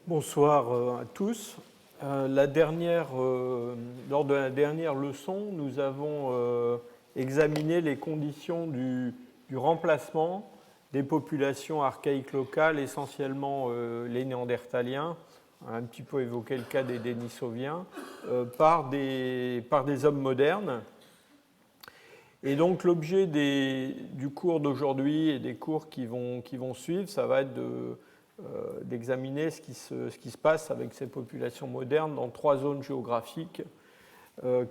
Bonsoir à tous. Lors de la dernière leçon, nous avons examiné les conditions du remplacement des populations archaïques locales, essentiellement les Néandertaliens, un petit peu évoqué le cas des Denisoviens, par des hommes modernes. Et donc l'objet du cours d'aujourd'hui et des cours qui vont suivre, ça va être d'examiner ce qui se passe avec ces populations modernes dans trois zones géographiques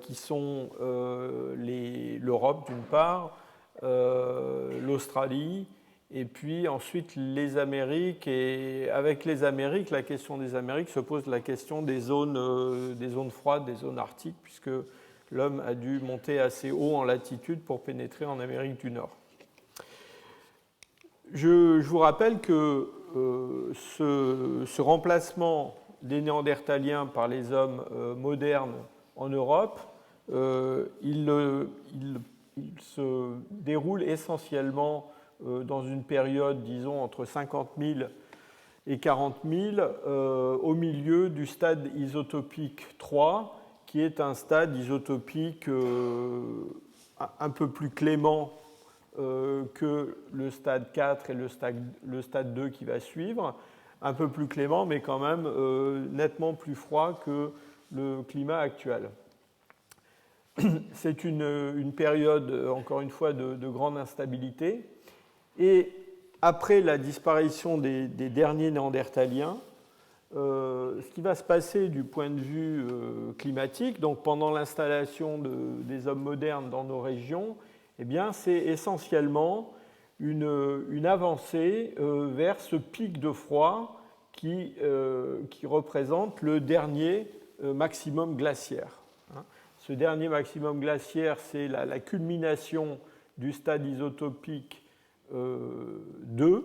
qui sont l'Europe d'une part, l'Australie et puis ensuite les Amériques. Et avec les Amériques, la question des Amériques se pose la question des zones froides, des zones arctiques, puisque l'homme a dû monter assez haut en latitude pour pénétrer en Amérique du Nord. Je vous rappelle que ce remplacement des Néandertaliens par les hommes modernes en Europe, il se déroule essentiellement dans une période, disons, entre 50 000 et 40 000, au milieu du stade isotopique 3, qui est un stade isotopique un peu plus clément que le stade 4 et le stade 2 qui va suivre, un peu plus clément, mais quand même nettement plus froid que le climat actuel. C'est une période, encore une fois, de grande instabilité. Et après la disparition des derniers Néandertaliens, ce qui va se passer du point de vue climatique, donc pendant l'installation des hommes modernes dans nos régions, eh bien, c'est essentiellement une avancée vers ce pic de froid qui représente le dernier maximum glaciaire. Ce dernier maximum glaciaire, c'est la culmination du stade isotopique 2.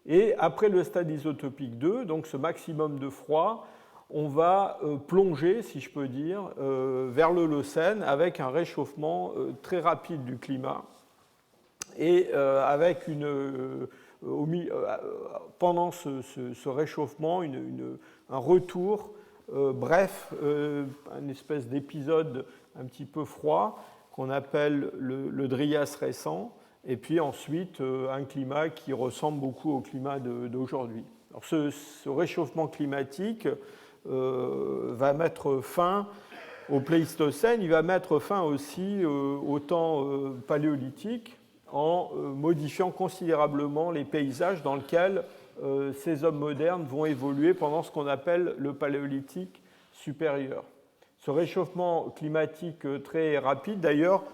Et après le stade isotopique 2, donc ce maximum de froid, on va plonger, si je peux dire, vers l'Holocène avec un réchauffement très rapide du climat et avec pendant ce réchauffement un retour bref, une espèce d'épisode un petit peu froid qu'on appelle le Dryas récent, et puis ensuite un climat qui ressemble beaucoup au climat d'aujourd'hui. Alors ce réchauffement climatique va mettre fin au Pléistocène, il va mettre fin aussi au temps paléolithique en modifiant considérablement les paysages dans lesquels ces hommes modernes vont évoluer pendant ce qu'on appelle le Paléolithique supérieur. Ce réchauffement climatique très rapide, d'ailleurs,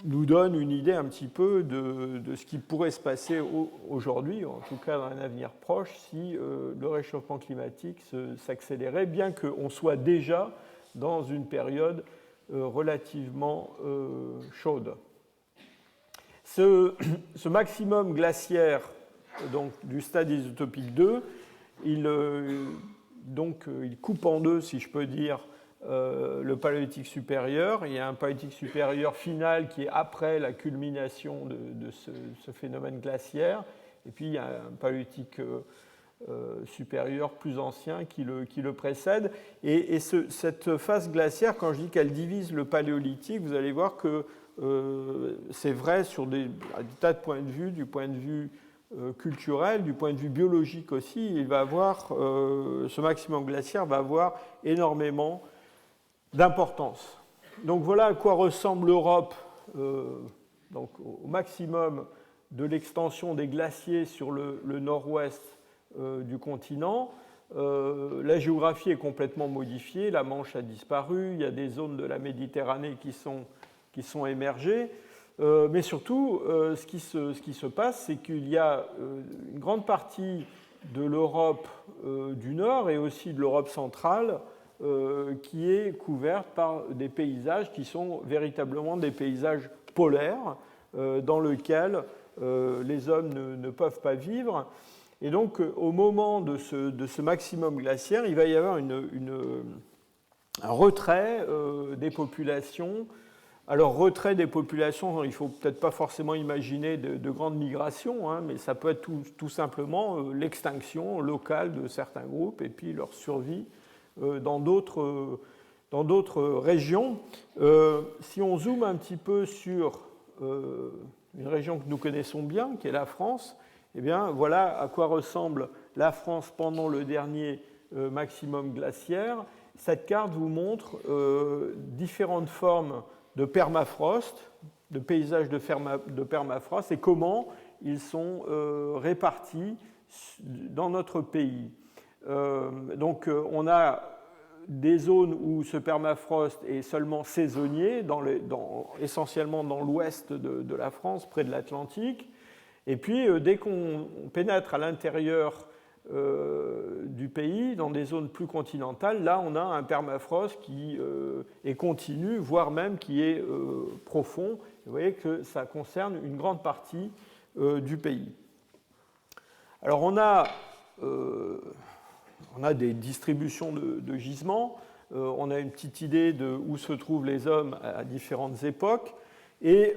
nous donne une idée un petit peu de ce qui pourrait se passer aujourd'hui, en tout cas dans un avenir proche, si le réchauffement climatique s'accélérait, bien qu'on soit déjà dans une période relativement chaude. Ce maximum glaciaire donc, du stade isotopique 2, il coupe en deux, si je peux dire, le paléolithique supérieur. Il y a un paléolithique supérieur final qui est après la culmination de ce phénomène glaciaire. Et puis il y a un paléolithique supérieur plus ancien qui le précède. Et cette phase glaciaire, quand je dis qu'elle divise le paléolithique, vous allez voir que c'est vrai à des tas de points de vue, du point de vue culturel, du point de vue biologique aussi. Ce maximum glaciaire va avoir énormément d'importance. Donc voilà à quoi ressemble l'Europe donc au maximum de l'extension des glaciers sur le nord-ouest du continent. La géographie est complètement modifiée, la Manche a disparu, il y a des zones de la Méditerranée qui sont émergées, mais surtout ce qui se passe, c'est qu'il y a une grande partie de l'Europe du Nord et aussi de l'Europe centrale qui est couverte par des paysages qui sont véritablement des paysages polaires dans lesquels les hommes ne peuvent pas vivre. Et donc, au moment de ce maximum glaciaire, il va y avoir un retrait des populations Alors, retrait des populations, il ne faut peut-être pas forcément imaginer de grandes migrations, hein, mais ça peut être tout simplement l'extinction locale de certains groupes et puis leur survie dans d'autres régions. Si on zoome un petit peu sur une région que nous connaissons bien, qui est la France, eh bien, voilà à quoi ressemble la France pendant le dernier maximum glaciaire. Cette carte vous montre différentes formes de permafrost, de paysages de permafrost, et comment ils sont répartis dans notre pays. Donc, on a des zones où ce permafrost est seulement saisonnier, essentiellement dans l'ouest de la France, près de l'Atlantique. Et puis, dès qu'on pénètre à l'intérieur du pays, dans des zones plus continentales, là, on a un permafrost qui est continu, voire même qui est profond. Vous voyez que ça concerne une grande partie du pays. Alors, on a des distributions de gisements, on a une petite idée de où se trouvent les hommes à différentes époques, et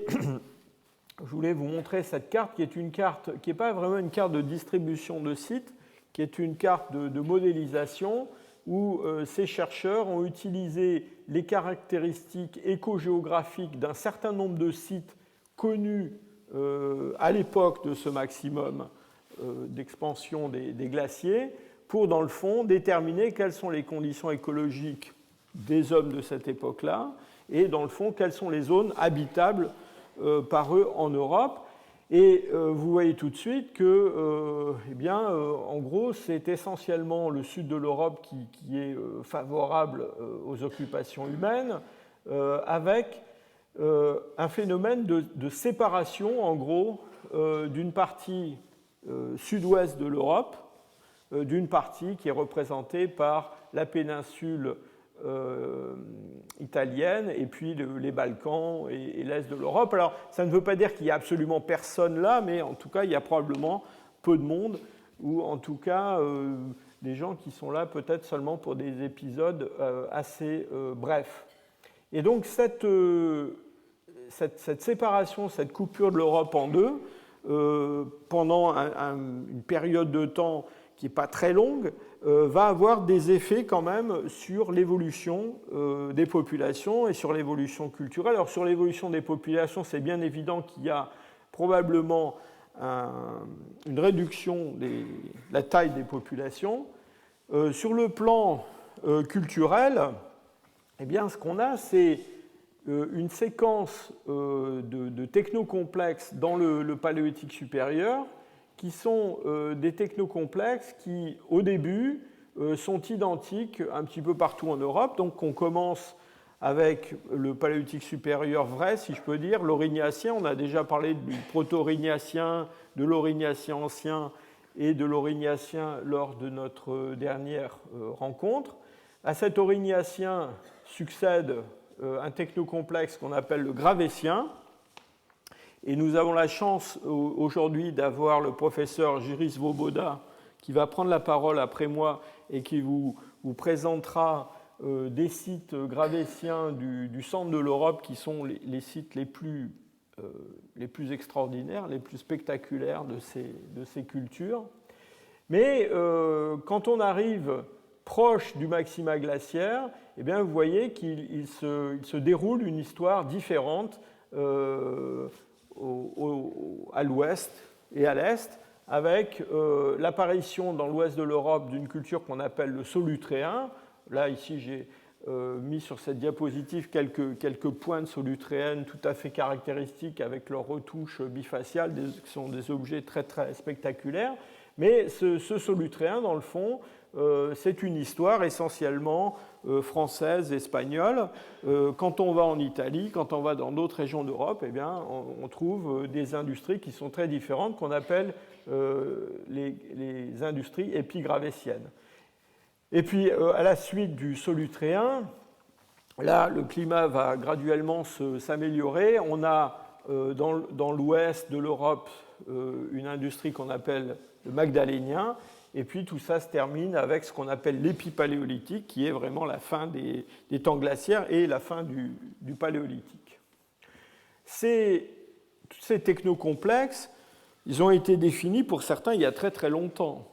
je voulais vous montrer cette carte qui est une carte qui n'est pas vraiment une carte de distribution de sites, qui est une carte de modélisation où ces chercheurs ont utilisé les caractéristiques écogéographiques d'un certain nombre de sites connus à l'époque de ce maximum d'expansion des glaciers pour, dans le fond, déterminer quelles sont les conditions écologiques des hommes de cette époque-là et, dans le fond, quelles sont les zones habitables par eux en Europe. Et vous voyez tout de suite que, en gros, c'est essentiellement le sud de l'Europe qui est favorable aux occupations humaines, avec un phénomène de séparation, en gros, d'une partie sud-ouest de l'Europe, d'une partie qui est représentée par la péninsule italienne et puis les Balkans et l'Est de l'Europe. Alors, ça ne veut pas dire qu'il y a absolument personne là, mais en tout cas, il y a probablement peu de monde, ou en tout cas, des gens qui sont là peut-être seulement pour des épisodes assez brefs. Et donc, cette séparation, cette coupure de l'Europe en deux, pendant une période de temps qui n'est pas très longue, va avoir des effets quand même sur l'évolution des populations et sur l'évolution culturelle. Alors sur l'évolution des populations, c'est bien évident qu'il y a probablement une réduction de la taille des populations. Sur le plan culturel, eh bien, ce qu'on a, c'est une séquence de technocomplexes dans le Paléolithique supérieur, qui sont des technocomplexes qui, au début, sont identiques un petit peu partout en Europe. Donc, on commence avec le Paléolithique supérieur vrai, si je peux dire, l'Aurignacien. On a déjà parlé du proto-Aurignacien, de l'Aurignacien ancien et de l'Aurignacien lors de notre dernière rencontre. À cet Aurignacien succède un technocomplexe qu'on appelle le Gravétien. Et nous avons la chance aujourd'hui d'avoir le professeur Jiří Svoboda qui va prendre la parole après moi et qui vous présentera des sites gravétiens du centre de l'Europe qui sont les sites les plus extraordinaires, les plus spectaculaires de ces cultures. Mais quand on arrive proche du maxima glaciaire, eh bien, vous voyez qu'il se déroule une histoire différente à l'ouest et à l'est, avec l'apparition dans l'ouest de l'Europe d'une culture qu'on appelle le solutréen. Là, ici, j'ai mis sur cette diapositive quelques pointes solutréennes tout à fait caractéristiques avec leurs retouches bifaciales, qui sont des objets très, très spectaculaires. Mais ce solutréen, dans le fond, c'est une histoire essentiellement française, espagnole. Quand on va en Italie, quand on va dans d'autres régions d'Europe, eh bien, on trouve des industries qui sont très différentes, qu'on appelle les industries épigravétiennes. Et puis, à la suite du solutréen, là, le climat va graduellement s'améliorer. On a dans l'ouest de l'Europe une industrie qu'on appelle le magdalénien. Et puis tout ça se termine avec ce qu'on appelle l'épipaléolithique, qui est vraiment la fin des temps glaciaires et la fin du paléolithique. Tous ces technocomplexes, ils ont été définis pour certains il y a très très longtemps.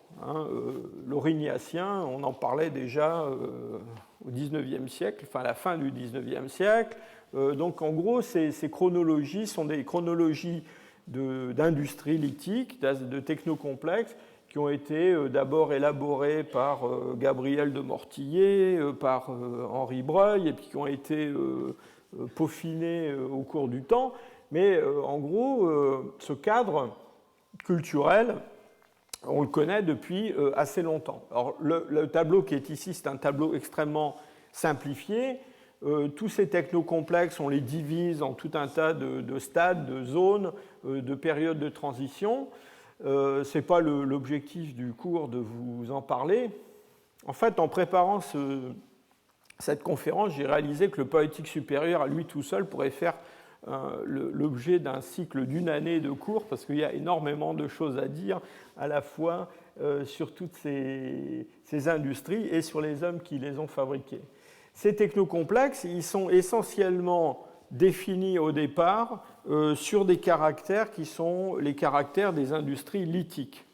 L'Aurignacien, on en parlait déjà au XIXe siècle, enfin à la fin du XIXe siècle. Donc en gros, ces chronologies sont des chronologies d'industrie lithique, de technocomplexes, qui ont été d'abord élaborées par Gabriel de Mortillet, par Henri Breuil, et puis qui ont été peaufinées au cours du temps. Mais en gros, ce cadre culturel, on le connaît depuis assez longtemps. Alors, le tableau qui est ici, c'est un tableau extrêmement simplifié. Tous ces technocomplexes, on les divise en tout un tas de stades, de zones, de périodes de transition. Ce n'est pas l'objectif du cours de vous en parler. En fait, en préparant cette conférence, j'ai réalisé que le paléolithique supérieur, à lui tout seul, pourrait faire l'objet d'un cycle d'une année de cours, parce qu'il y a énormément de choses à dire, à la fois sur toutes ces industries et sur les hommes qui les ont fabriquées. Ces technocomplexes, ils sont essentiellement définis au départ sur des caractères qui sont les caractères des industries lithiques.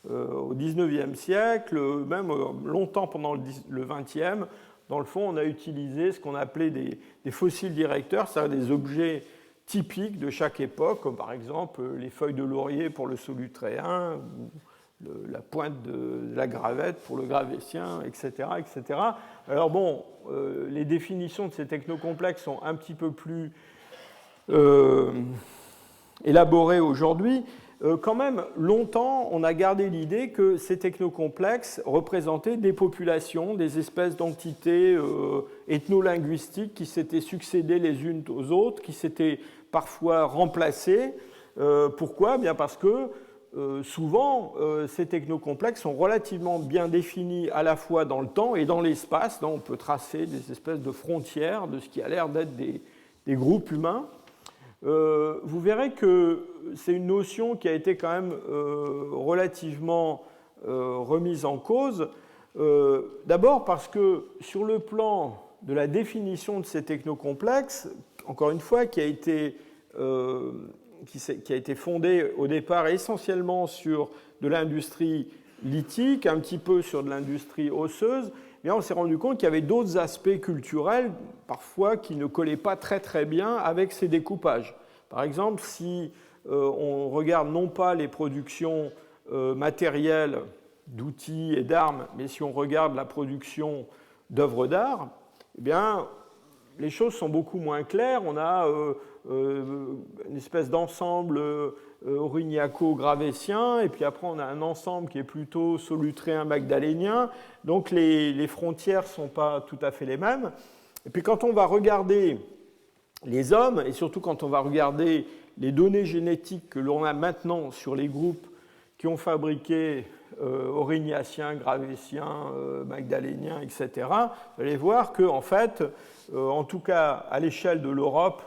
Au XIXe siècle, même longtemps pendant le XXe, dans le fond, on a utilisé ce qu'on appelait des fossiles directeurs, c'est-à-dire des objets typiques de chaque époque, comme par exemple les feuilles de laurier pour le solutréen, ou la pointe de la gravette pour le gravétien, etc., etc. Alors bon, les définitions de ces technocomplexes sont un petit peu plus élaborées aujourd'hui. Quand même, longtemps, on a gardé l'idée que ces technocomplexes représentaient des populations, des espèces d'entités ethno-linguistiques qui s'étaient succédées les unes aux autres, qui s'étaient parfois remplacées. Pourquoi ? Bien parce que souvent, ces technocomplexes sont relativement bien définis à la fois dans le temps et dans l'espace. On peut tracer des espèces de frontières de ce qui a l'air d'être des groupes humains. Vous verrez que c'est une notion qui a été quand même relativement remise en cause. D'abord parce que sur le plan de la définition de ces technocomplexes, encore une fois, qui a été fondée au départ essentiellement sur de l'industrie lithique, un petit peu sur de l'industrie osseuse, mais on s'est rendu compte qu'il y avait d'autres aspects culturels, parfois, qui ne collaient pas très très bien avec ces découpages. Par exemple, si on regarde non pas les productions matérielles d'outils et d'armes, mais si on regarde la production d'œuvres d'art, eh bien, les choses sont beaucoup moins claires. On a une espèce d'ensemble aurignaco-gravétien, et puis après on a un ensemble qui est plutôt solutréen-magdalénien. Donc les frontières ne sont pas tout à fait les mêmes. Et puis quand on va regarder les hommes, et surtout quand on va regarder les données génétiques que l'on a maintenant sur les groupes qui ont fabriqué aurignaciens, gravétiens, magdaléniens, etc., vous allez voir qu'en fait, en tout cas à l'échelle de l'Europe,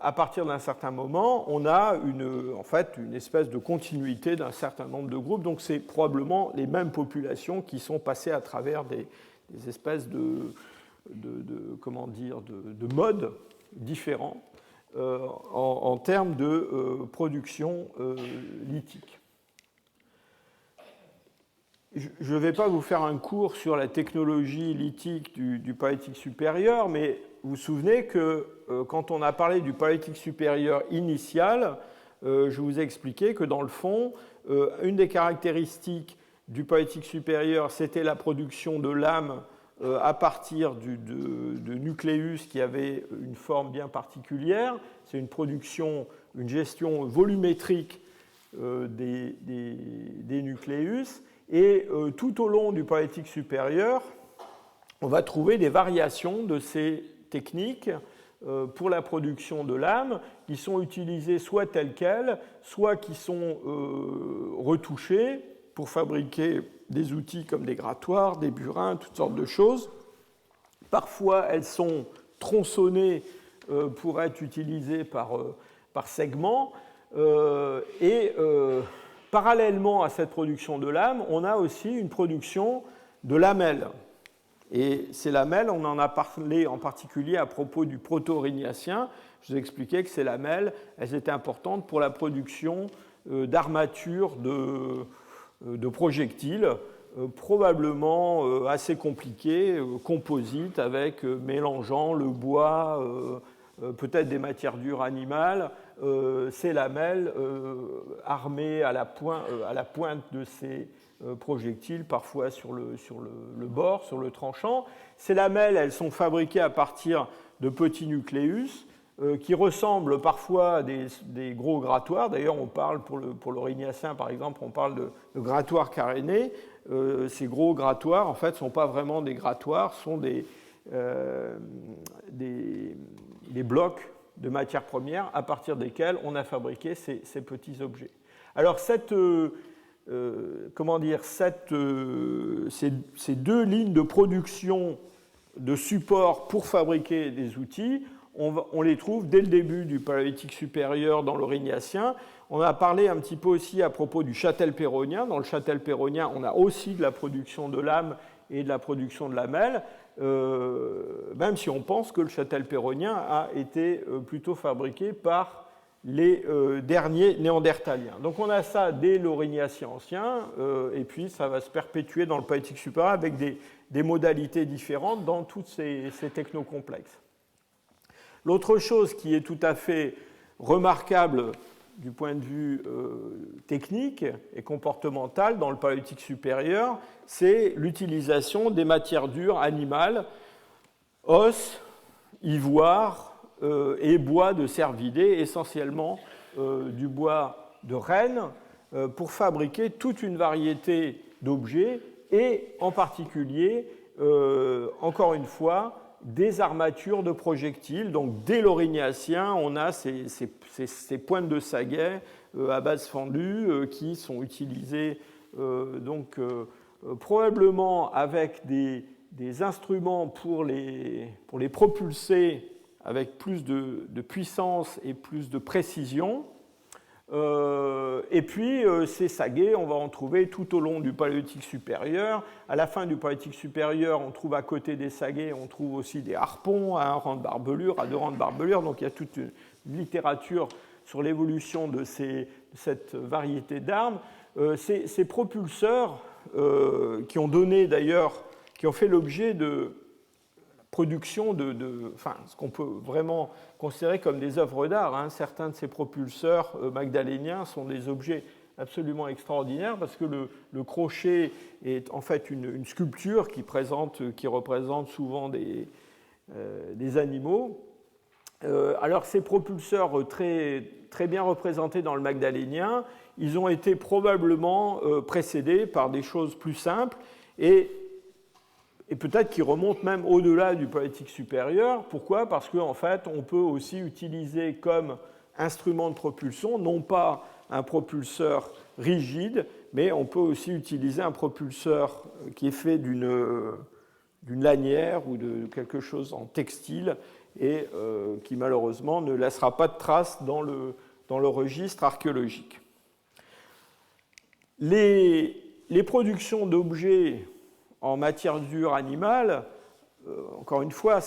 à partir d'un certain moment, on a une espèce de continuité d'un certain nombre de groupes. Donc c'est probablement les mêmes populations qui sont passées à travers des espèces de modes différents en termes de production lithique. Je ne vais pas vous faire un cours sur la technologie lithique du paléolithique supérieur, mais vous vous souvenez que quand on a parlé du paléolithique supérieur initial, je vous ai expliqué que dans le fond, une des caractéristiques du paléolithique supérieur, c'était la production de lames à partir de nucléus qui avaient une forme bien particulière. C'est une gestion volumétrique des nucléus. Et tout au long du paléolithique supérieur, on va trouver des variations de ces techniques pour la production de lames qui sont utilisées soit telles quelles, soit qui sont retouchées pour fabriquer des outils comme des grattoirs, des burins, toutes sortes de choses. Parfois, elles sont tronçonnées pour être utilisées par segments. Parallèlement à cette production de lames, on a aussi une production de lamelles. Et ces lamelles, on en a parlé en particulier à propos du proto-aurignacien, je vous expliquais que ces lamelles, elles étaient importantes pour la production d'armatures de projectiles, probablement assez compliquées, composites, avec mélangeant le bois, peut-être des matières dures animales, ces lamelles armées à la pointe de ces projectiles, parfois sur le bord, sur le tranchant. Ces lamelles, elles sont fabriquées à partir de petits nucléus qui ressemblent parfois à des gros grattoirs. D'ailleurs, on parle pour l'Aurignacien, par exemple, on parle de grattoirs carénés. Ces gros grattoirs, en fait, ne sont pas vraiment des grattoirs, sont des blocs de matières premières à partir desquels on a fabriqué ces petits objets. Alors, ces deux lignes de production de support pour fabriquer des outils, on les trouve dès le début du Paléolithique supérieur dans l'Aurignacien. On a parlé un petit peu aussi à propos du châtel-péronnien. Dans le châtel-péronnien, on a aussi de la production de lames et de la production de lamelles, même si on pense que le châtel-péronnien a été plutôt fabriqué par les derniers néandertaliens. Donc on a ça dès l'Aurignacien ancien, et puis ça va se perpétuer dans le Paléolithique supérieur avec des modalités différentes dans tous ces technocomplexes. L'autre chose qui est tout à fait remarquable du point de vue technique et comportemental dans le Paléolithique supérieur, c'est l'utilisation des matières dures animales, os, ivoire et bois de cervidés, essentiellement du bois de renne, pour fabriquer toute une variété d'objets et en particulier, encore une fois, des armatures de projectiles. Donc, dès l'Aurignacien, on a ces pointes de saguet à base fendue qui sont utilisées probablement avec des instruments pour les propulser avec plus de puissance et plus de précision. Et puis, ces saguets, on va en trouver tout au long du Paléolithique supérieur. À la fin du Paléolithique supérieur, on trouve à côté des saguets, on trouve aussi des harpons à un rang de barbelure, à 2 rangs de barbelure. Donc, il y a toute une littérature sur l'évolution de cette variété d'armes. Ces propulseurs qui ont donné d'ailleurs, qui ont fait l'objet de production ce qu'on peut vraiment considérer comme des œuvres d'art. Certains de ces propulseurs magdaléniens sont des objets absolument extraordinaires parce que le crochet est en fait une sculpture qui représente souvent des animaux. Alors ces propulseurs très, très bien représentés dans le magdalénien, ils ont été probablement précédés par des choses plus simples et peut-être qui remontent même au-delà du Paléolithique supérieur. Pourquoi ? Parce qu'en fait, on peut aussi utiliser comme instrument de propulsion, non pas un propulseur rigide, mais on peut aussi utiliser un propulseur qui est fait d'une lanière ou de quelque chose en textile et qui malheureusement ne laissera pas de traces dans le registre archéologique. Les productions d'objets en matière dure animale, encore une fois,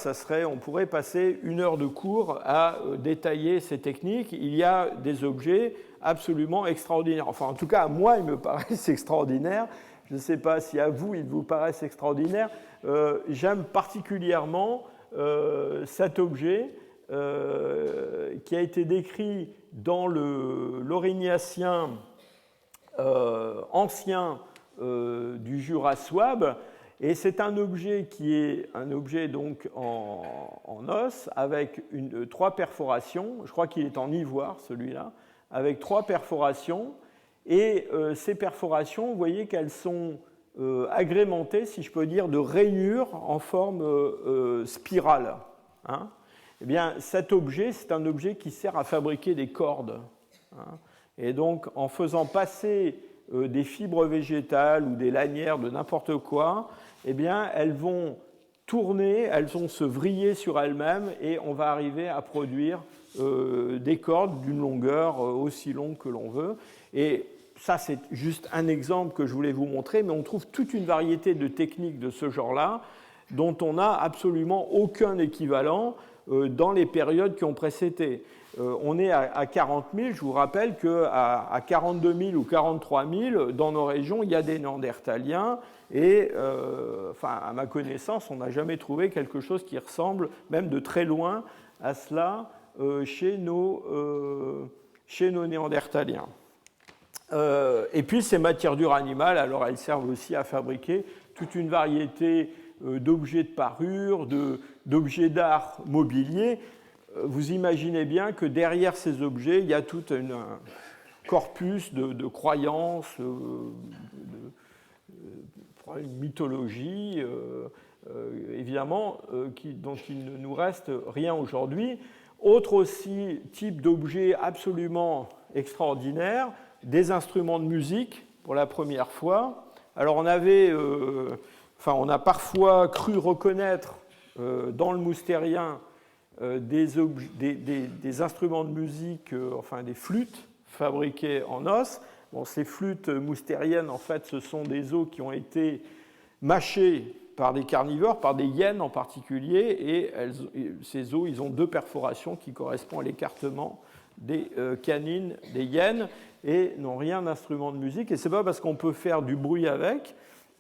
on pourrait passer 1 heure de cours à détailler ces techniques. Il y a des objets absolument extraordinaires. Enfin, en tout cas, à moi, ils me paraissent extraordinaires. Je ne sais pas si à vous, ils vous paraissent extraordinaires. J'aime particulièrement cet objet qui a été décrit dans l'Aurignacien ancien du Jura souabe, et c'est un objet qui est un objet donc en os avec 3 perforations. Je crois qu'il est en ivoire celui-là, avec 3 perforations, et ces perforations, vous voyez qu'elles sont agrémentées, si je peux dire, de rainures en forme spirale. Eh bien, cet objet, c'est un objet qui sert à fabriquer des cordes. Et donc, en faisant passer des fibres végétales ou des lanières de n'importe quoi, eh bien, elles vont tourner, elles vont se vriller sur elles-mêmes et on va arriver à produire des cordes d'une longueur aussi longue que l'on veut. Et ça, c'est juste un exemple que je voulais vous montrer, mais on trouve toute une variété de techniques de ce genre-là dont on n'a absolument aucun équivalent. dans les périodes qui ont précédé. On est à 40 000, je vous rappelle qu'à 42 000 ou 43 000, dans nos régions, il y a des Néandertaliens, et à ma connaissance, on n'a jamais trouvé quelque chose qui ressemble, même de très loin, à cela chez nos Néandertaliens. Et puis ces matières dures animales, alors elles servent aussi à fabriquer toute une variété d'objets de parure, d'objets d'art mobilier. Vous imaginez bien que derrière ces objets, il y a tout un corpus de croyances, une mythologie, évidemment, dont il ne nous reste rien aujourd'hui. Autre aussi type d'objet absolument extraordinaire, des instruments de musique pour la première fois. Alors on a parfois cru reconnaître dans le moustérien des instruments de musique, des flûtes fabriquées en os. Bon, ces flûtes moustériennes, en fait, ce sont des os qui ont été mâchés par des carnivores, par des hyènes en particulier, et ces os, ils ont 2 perforations qui correspondent à l'écartement des canines des hyènes et n'ont rien d'instrument de musique. Et ce n'est pas parce qu'on peut faire du bruit avec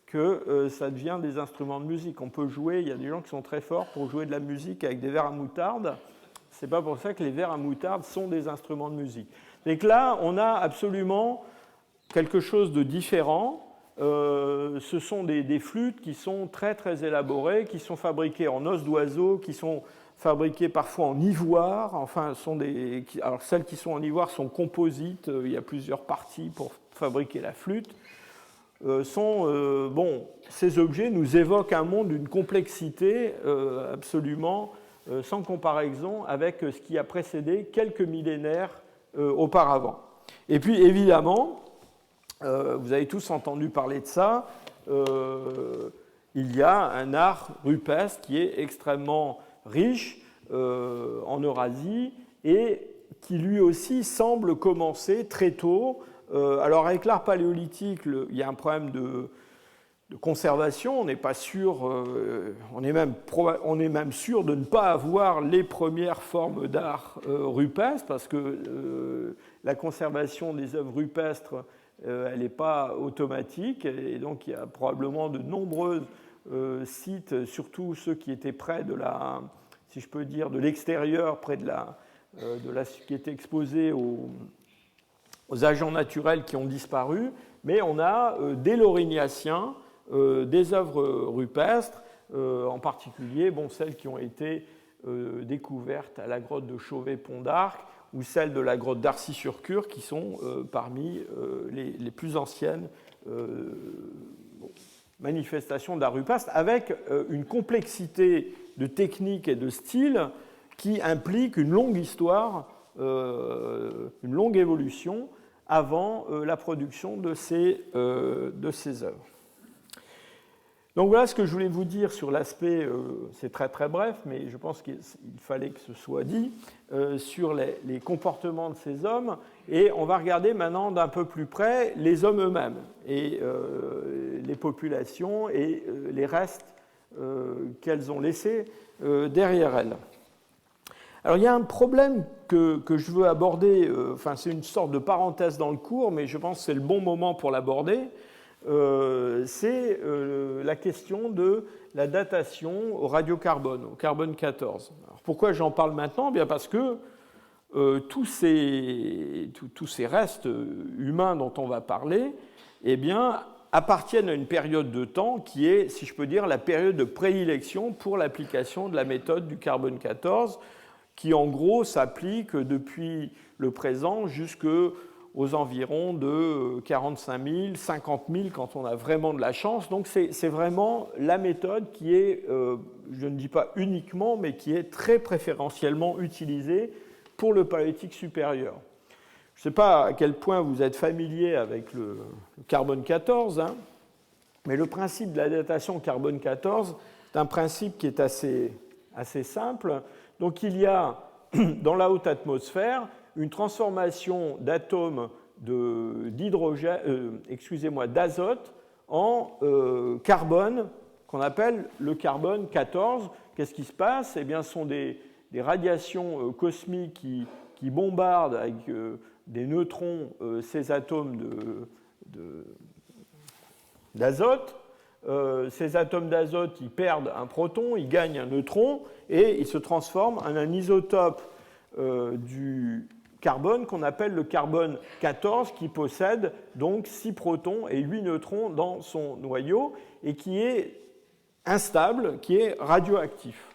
que ça devient des instruments de musique. On peut jouer, il y a des gens qui sont très forts pour jouer de la musique avec des verres à moutarde. Ce n'est pas pour ça que les verres à moutarde sont des instruments de musique. Donc là, on a absolument quelque chose de différent. Ce sont des flûtes qui sont très très élaborées, qui sont fabriquées en os d'oiseau, qui sont fabriquées parfois en ivoire. Alors celles qui sont en ivoire sont composites. Il y a plusieurs parties pour fabriquer la flûte. Ces objets nous évoquent un monde d'une complexité absolument sans comparaison avec ce qui a précédé quelques millénaires auparavant. Et puis évidemment, vous avez tous entendu parler de ça, il y a un art rupestre qui est extrêmement riche en Eurasie et qui lui aussi semble commencer très tôt. Alors avec l'art paléolithique, il y a un problème de conservation, on n'est pas sûr, on est même sûr de ne pas avoir les premières formes d'art rupestre, parce que la conservation des œuvres rupestres, elle n'est pas automatique, et donc il y a probablement de nombreux sites, surtout ceux qui étaient près de si je peux dire, de l'extérieur, près qui étaient exposés aux agents naturels qui ont disparu, mais on a dès l'Aurignacien des œuvres rupestres, en particulier celles qui ont été découvertes à la grotte de Chauvet-Pont d'Arc ou celles de la grotte d'Arcy-sur-Cure, qui sont parmi les plus anciennes manifestations d'art rupestre, avec une complexité de techniques et de styles qui implique une longue histoire, une longue évolution avant la production de ces œuvres. Donc voilà ce que je voulais vous dire sur l'aspect, c'est très très bref, mais je pense qu'il fallait que ce soit dit, sur les comportements de ces hommes. Et on va regarder maintenant d'un peu plus près les hommes eux-mêmes, et les populations et les restes qu'elles ont laissés derrière elles. Alors il y a un problème que je veux aborder, c'est une sorte de parenthèse dans le cours, mais je pense que c'est le bon moment pour l'aborder. C'est la question de la datation au radiocarbone, au carbone 14. Alors, pourquoi j'en parle maintenant ? Bien parce que tous ces restes humains dont on va parler, appartiennent à une période de temps qui est, si je peux dire, la période de prédilection pour l'application de la méthode du carbone 14, qui en gros s'applique depuis le présent jusqu'aux environs de 45 000, 50 000 quand on a vraiment de la chance. Donc c'est vraiment la méthode qui est, je ne dis pas uniquement, mais qui est très préférentiellement utilisée pour le paléolithique supérieur. Je ne sais pas à quel point vous êtes familier avec le carbone 14, mais le principe de la datation carbone 14 est un principe qui est assez simple. Donc il y a dans la haute atmosphère une transformation d'atomes d'azote en carbone, qu'on appelle le carbone 14. Qu'est-ce qui se passe ? Eh bien, ce sont des des radiations cosmiques qui bombardent avec des neutrons ces atomes d'azote. Ces atomes d'azote, ils perdent un proton, ils gagnent un neutron, et ils se transforment en un isotope du carbone qu'on appelle le carbone 14, qui possède donc 6 protons et 8 neutrons dans son noyau, et qui est instable, qui est radioactif.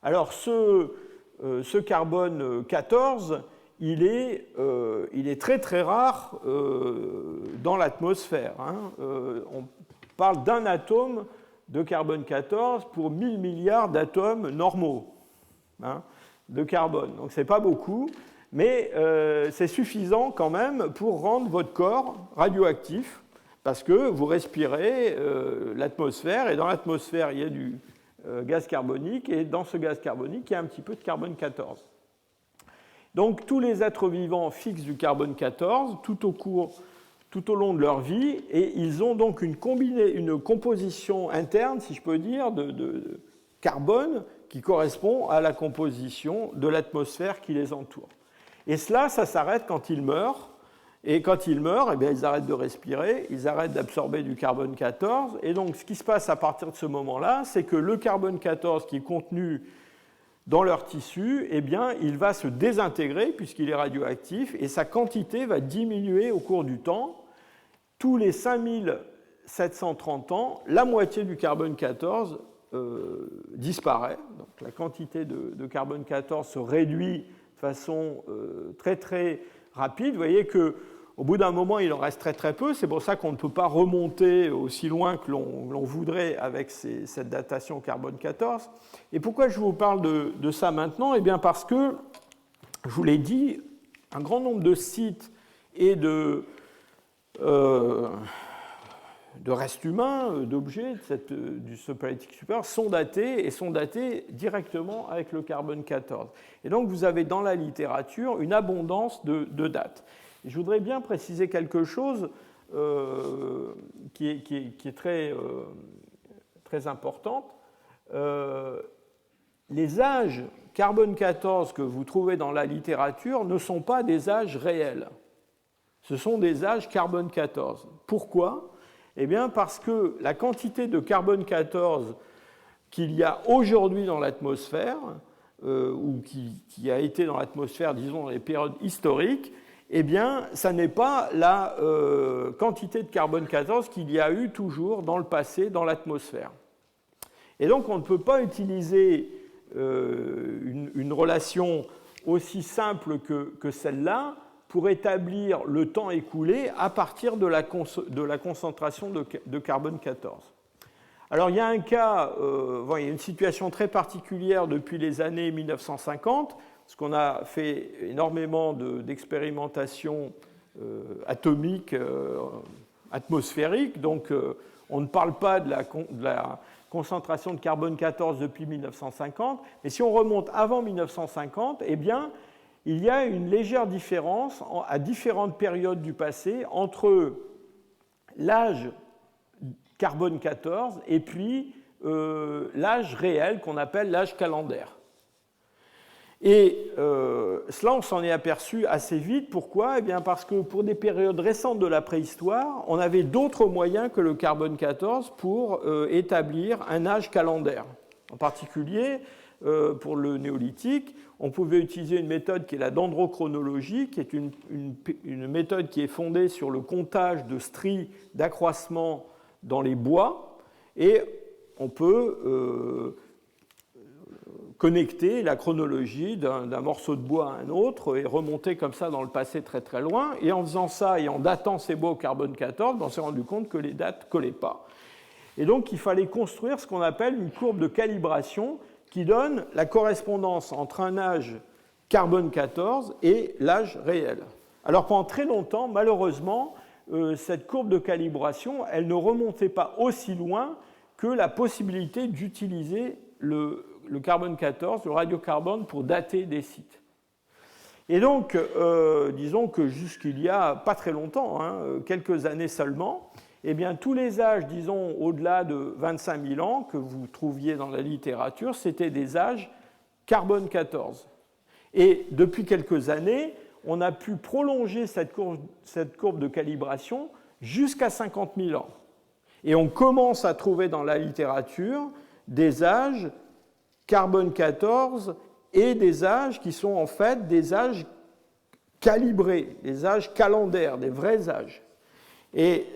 Alors ce carbone 14, il est très très rare dans l'atmosphère. On parle d'un atome de carbone 14 pour 1000 milliards d'atomes normaux de carbone. Donc ce n'est pas beaucoup, mais c'est suffisant quand même pour rendre votre corps radioactif, parce que vous respirez l'atmosphère, et dans l'atmosphère, il y a du gaz carbonique, et dans ce gaz carbonique, il y a un petit peu de carbone 14. Donc tous les êtres vivants fixent du carbone 14 tout au long de leur vie, et ils ont donc une composition interne, si je peux dire, de carbone qui correspond à la composition de l'atmosphère qui les entoure. Et cela, ça s'arrête quand ils meurent. Et quand ils meurent, eh bien, ils arrêtent de respirer, ils arrêtent d'absorber du carbone 14. Et donc, ce qui se passe à partir de ce moment-là, c'est que le carbone 14 qui est contenu dans leur tissu, eh bien, il va se désintégrer puisqu'il est radioactif, et sa quantité va diminuer au cours du temps. Tous les 5730 ans, la moitié du carbone 14 disparaît. Donc, la quantité de carbone 14 se réduit de façon très très rapide. Vous voyez qu'au bout d'un moment, il en reste très très peu. C'est pour ça qu'on ne peut pas remonter aussi loin que l'on voudrait avec cette datation carbone 14. Et pourquoi je vous parle de ça maintenant? Eh bien parce que, je vous l'ai dit, un grand nombre de sites et de restes humains, d'objets du Paléolithique supérieur sont datés directement avec le carbone 14. Et donc vous avez dans la littérature une abondance de dates. Et je voudrais bien préciser quelque chose qui est très, très importante. Les âges carbone 14 que vous trouvez dans la littérature ne sont pas des âges réels. Ce sont des âges carbone 14. Pourquoi ? Eh bien parce que la quantité de carbone 14 qu'il y a aujourd'hui dans l'atmosphère, ou qui a été dans l'atmosphère, disons, dans les périodes historiques, eh bien, ça n'est pas la quantité de carbone 14 qu'il y a eu toujours dans le passé dans l'atmosphère. Et donc, on ne peut pas utiliser une relation aussi simple que celle-là pour établir le temps écoulé à partir de la concentration de carbone 14. Alors, il y a un cas, il y a une situation très particulière depuis les années 1950, parce qu'on a fait énormément d'expérimentations atomiques, atmosphériques, donc on ne parle pas de la concentration de carbone 14 depuis 1950, mais si on remonte avant 1950, eh bien, il y a une légère différence à différentes périodes du passé entre l'âge carbone 14 et puis l'âge réel qu'on appelle l'âge calendaire. Et cela, on s'en est aperçu assez vite. Pourquoi ? Eh bien parce que pour des périodes récentes de la préhistoire, on avait d'autres moyens que le carbone 14 pour établir un âge calendaire. En particulier, pour le néolithique, on pouvait utiliser une méthode qui est la dendrochronologie, qui est une méthode qui est fondée sur le comptage de stries d'accroissement dans les bois, et on peut connecter la chronologie d'un morceau de bois à un autre et remonter comme ça dans le passé très très loin. Et en faisant ça et en datant ces bois au carbone 14, on s'est rendu compte que les dates ne collaient pas. Et donc il fallait construire ce qu'on appelle une courbe de calibration qui donne la correspondance entre un âge carbone 14 et l'âge réel. Alors pendant très longtemps, malheureusement, cette courbe de calibration, elle ne remontait pas aussi loin que la possibilité d'utiliser le carbone 14, le radiocarbone, pour dater des sites. Et donc, disons que jusqu'il y a pas très longtemps, quelques années seulement, eh bien, tous les âges, disons, au-delà de 25 000 ans que vous trouviez dans la littérature, c'était des âges carbone 14. Et depuis quelques années, on a pu prolonger cette courbe de calibration jusqu'à 50 000 ans. Et on commence à trouver dans la littérature des âges carbone 14 et des âges qui sont en fait des âges calibrés, des âges calendaires, des vrais âges. Et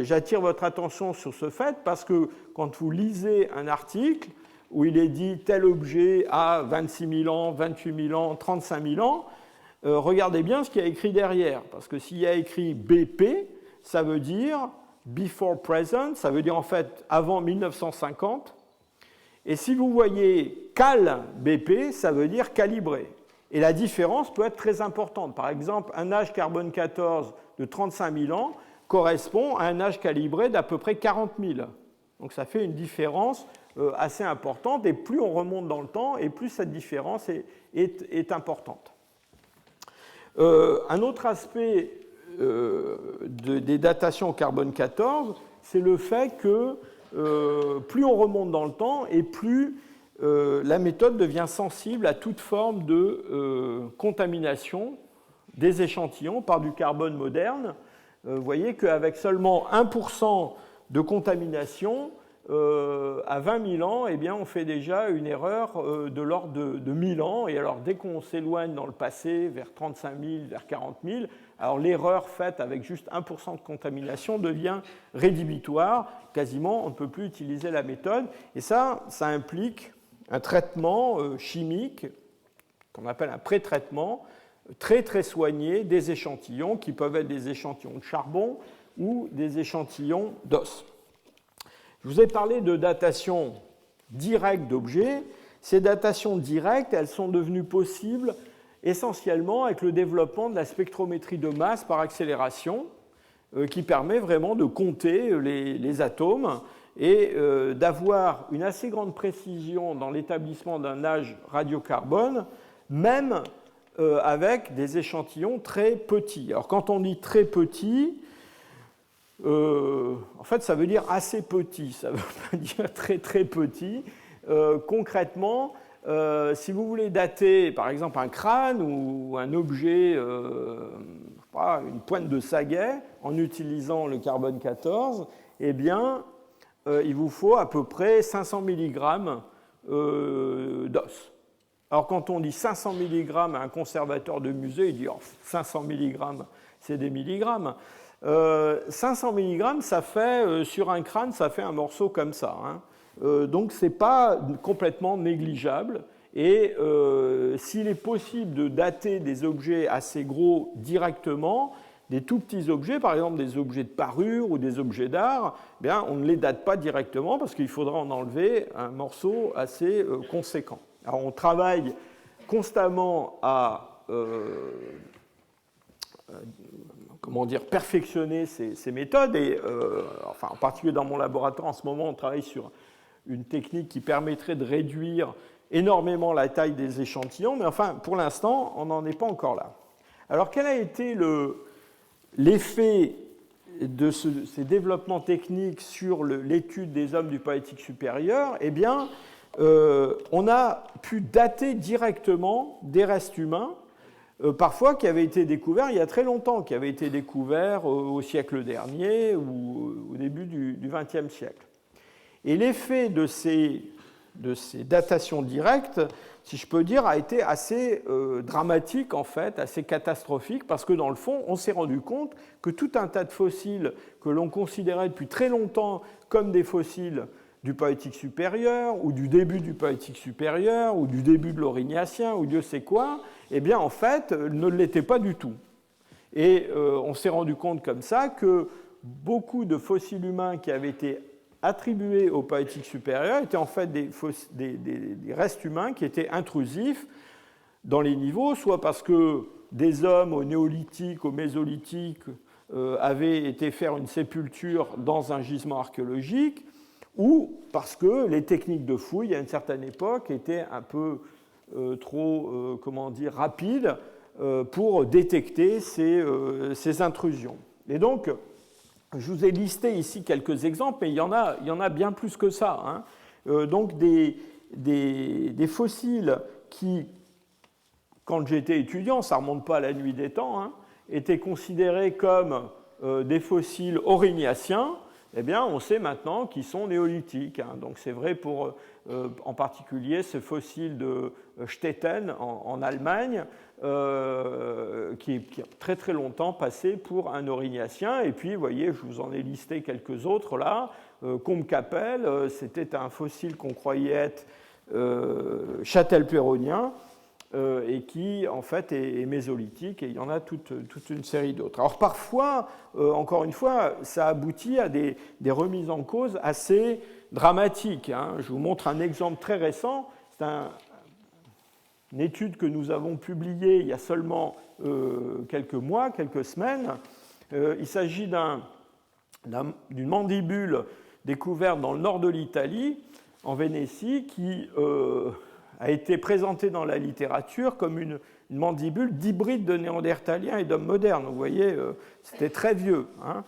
j'attire votre attention sur ce fait parce que quand vous lisez un article où il est dit tel objet a 26 000 ans, 28 000 ans, 35 000 ans, regardez bien ce qu'il y a écrit derrière. Parce que s'il y a écrit BP, ça veut dire before present, ça veut dire en fait avant 1950. Et si vous voyez cal BP, ça veut dire calibré. Et la différence peut être très importante. Par exemple, un âge carbone 14 de 35 000 ans correspond à un âge calibré d'à peu près 40 000. Donc ça fait une différence assez importante. Et plus on remonte dans le temps, et plus cette différence est importante. Un autre aspect des datations au carbone 14, c'est le fait que plus on remonte dans le temps et plus la méthode devient sensible à toute forme de contamination des échantillons par du carbone moderne. Vous voyez qu'avec seulement 1% de contamination, à 20 000 ans, eh bien, on fait déjà une erreur de l'ordre de 1000 ans. Et alors, dès qu'on s'éloigne dans le passé, vers 35 000, vers 40 000, alors l'erreur faite avec juste 1% de contamination devient rédhibitoire. Quasiment, on ne peut plus utiliser la méthode. Et ça implique un traitement chimique, qu'on appelle un pré-traitement, très très soigné des échantillons, qui peuvent être des échantillons de charbon ou des échantillons d'os. Je vous ai parlé de datation directe d'objets. Ces datations directes, elles sont devenues possibles essentiellement avec le développement de la spectrométrie de masse par accélération, qui permet vraiment de compter les atomes et d'avoir une assez grande précision dans l'établissement d'un âge radiocarbone, même avec des échantillons très petits. Alors quand on dit très petit, en fait, ça veut dire assez petit, ça ne veut pas dire très très petit. Concrètement, si vous voulez dater, par exemple, un crâne ou un objet, une pointe de saguet, en utilisant le carbone 14, eh bien, il vous faut à peu près 500 mg d'os. Alors, quand on dit 500 mg à un conservateur de musée, il dit 500 mg, c'est des milligrammes. 500 mg, ça fait, sur un crâne, ça fait un morceau comme ça. Donc, ce n'est pas complètement négligeable. Et s'il est possible de dater des objets assez gros directement, des tout petits objets, par exemple des objets de parure ou des objets d'art, bien, on ne les date pas directement parce qu'il faudra en enlever un morceau assez conséquent. Alors, on travaille constamment à perfectionner ces méthodes. Et, en particulier dans mon laboratoire, en ce moment, on travaille sur une technique qui permettrait de réduire énormément la taille des échantillons. Mais enfin, pour l'instant, on n'en est pas encore là. Alors, quel a été l'effet de ces développements techniques sur l'étude des hommes du Paléolithique supérieur? Eh bien, on a pu dater directement des restes humains, parfois qui avaient été découverts il y a très longtemps, qui avaient été découverts au siècle dernier ou au début du XXe siècle. Et l'effet de ces datations directes, si je peux dire, a été assez dramatique, en fait, assez catastrophique, parce que dans le fond, on s'est rendu compte que tout un tas de fossiles que l'on considérait depuis très longtemps comme des fossiles du Paléolithique supérieur, ou du début du Paléolithique supérieur, ou du début de l'Aurignacien, ou Dieu sait quoi, eh bien, en fait, ne l'étaient pas du tout. Et on s'est rendu compte comme ça que beaucoup de fossiles humains qui avaient été attribués au Paléolithique supérieur étaient en fait des restes humains qui étaient intrusifs dans les niveaux, soit parce que des hommes au néolithique, au mésolithique, avaient été faire une sépulture dans un gisement archéologique, ou parce que les techniques de fouille, à une certaine époque, étaient un peu trop rapides pour détecter ces intrusions. Et donc, je vous ai listé ici quelques exemples, mais il y en a bien plus que ça. Donc des fossiles qui, quand j'étais étudiant, ça ne remonte pas à la nuit des temps, hein, étaient considérés comme des fossiles aurignaciens, eh bien, on sait maintenant qu'ils sont néolithiques. Hein. Donc, c'est vrai pour, en particulier, ce fossile de Stetten en Allemagne, qui a très très longtemps passé pour un aurignacien. Et puis, vous voyez, je vous en ai listé quelques autres là. Combe-Capelle, c'était un fossile qu'on croyait être châtel-péronnien, et qui, en fait, est mésolithique, et il y en a toute une série d'autres. Alors, parfois, encore une fois, ça aboutit à des remises en cause assez dramatiques. Hein. Je vous montre un exemple très récent. C'est une étude que nous avons publiée il y a seulement quelques mois, quelques semaines. Il s'agit d'une mandibule découverte dans le nord de l'Italie, en Vénétie, qui a été présentée dans la littérature comme une mandibule d'hybride de néandertalien et d'homme moderne. Vous voyez, c'était très vieux. Hein.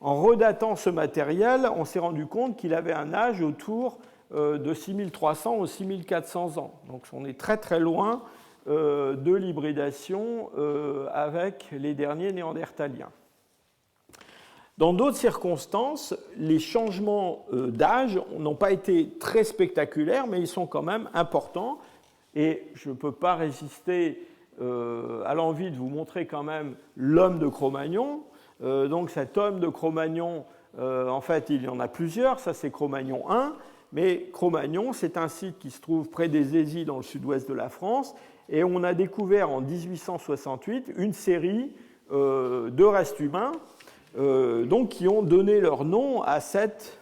En redatant ce matériel, on s'est rendu compte qu'il avait un âge autour de 6300 ou 6400 ans. Donc on est très très loin de l'hybridation avec les derniers néandertaliens. Dans d'autres circonstances, les changements d'âge n'ont pas été très spectaculaires, mais ils sont quand même importants. Et je ne peux pas résister à l'envie de vous montrer quand même l'homme de Cro-Magnon. Donc cet homme de Cro-Magnon, en fait, il y en a plusieurs. Ça, c'est Cro-Magnon 1. Mais Cro-Magnon, c'est un site qui se trouve près des Aisies, dans le sud-ouest de la France. Et on a découvert en 1868 une série de restes humains donc, qui ont donné leur nom à cette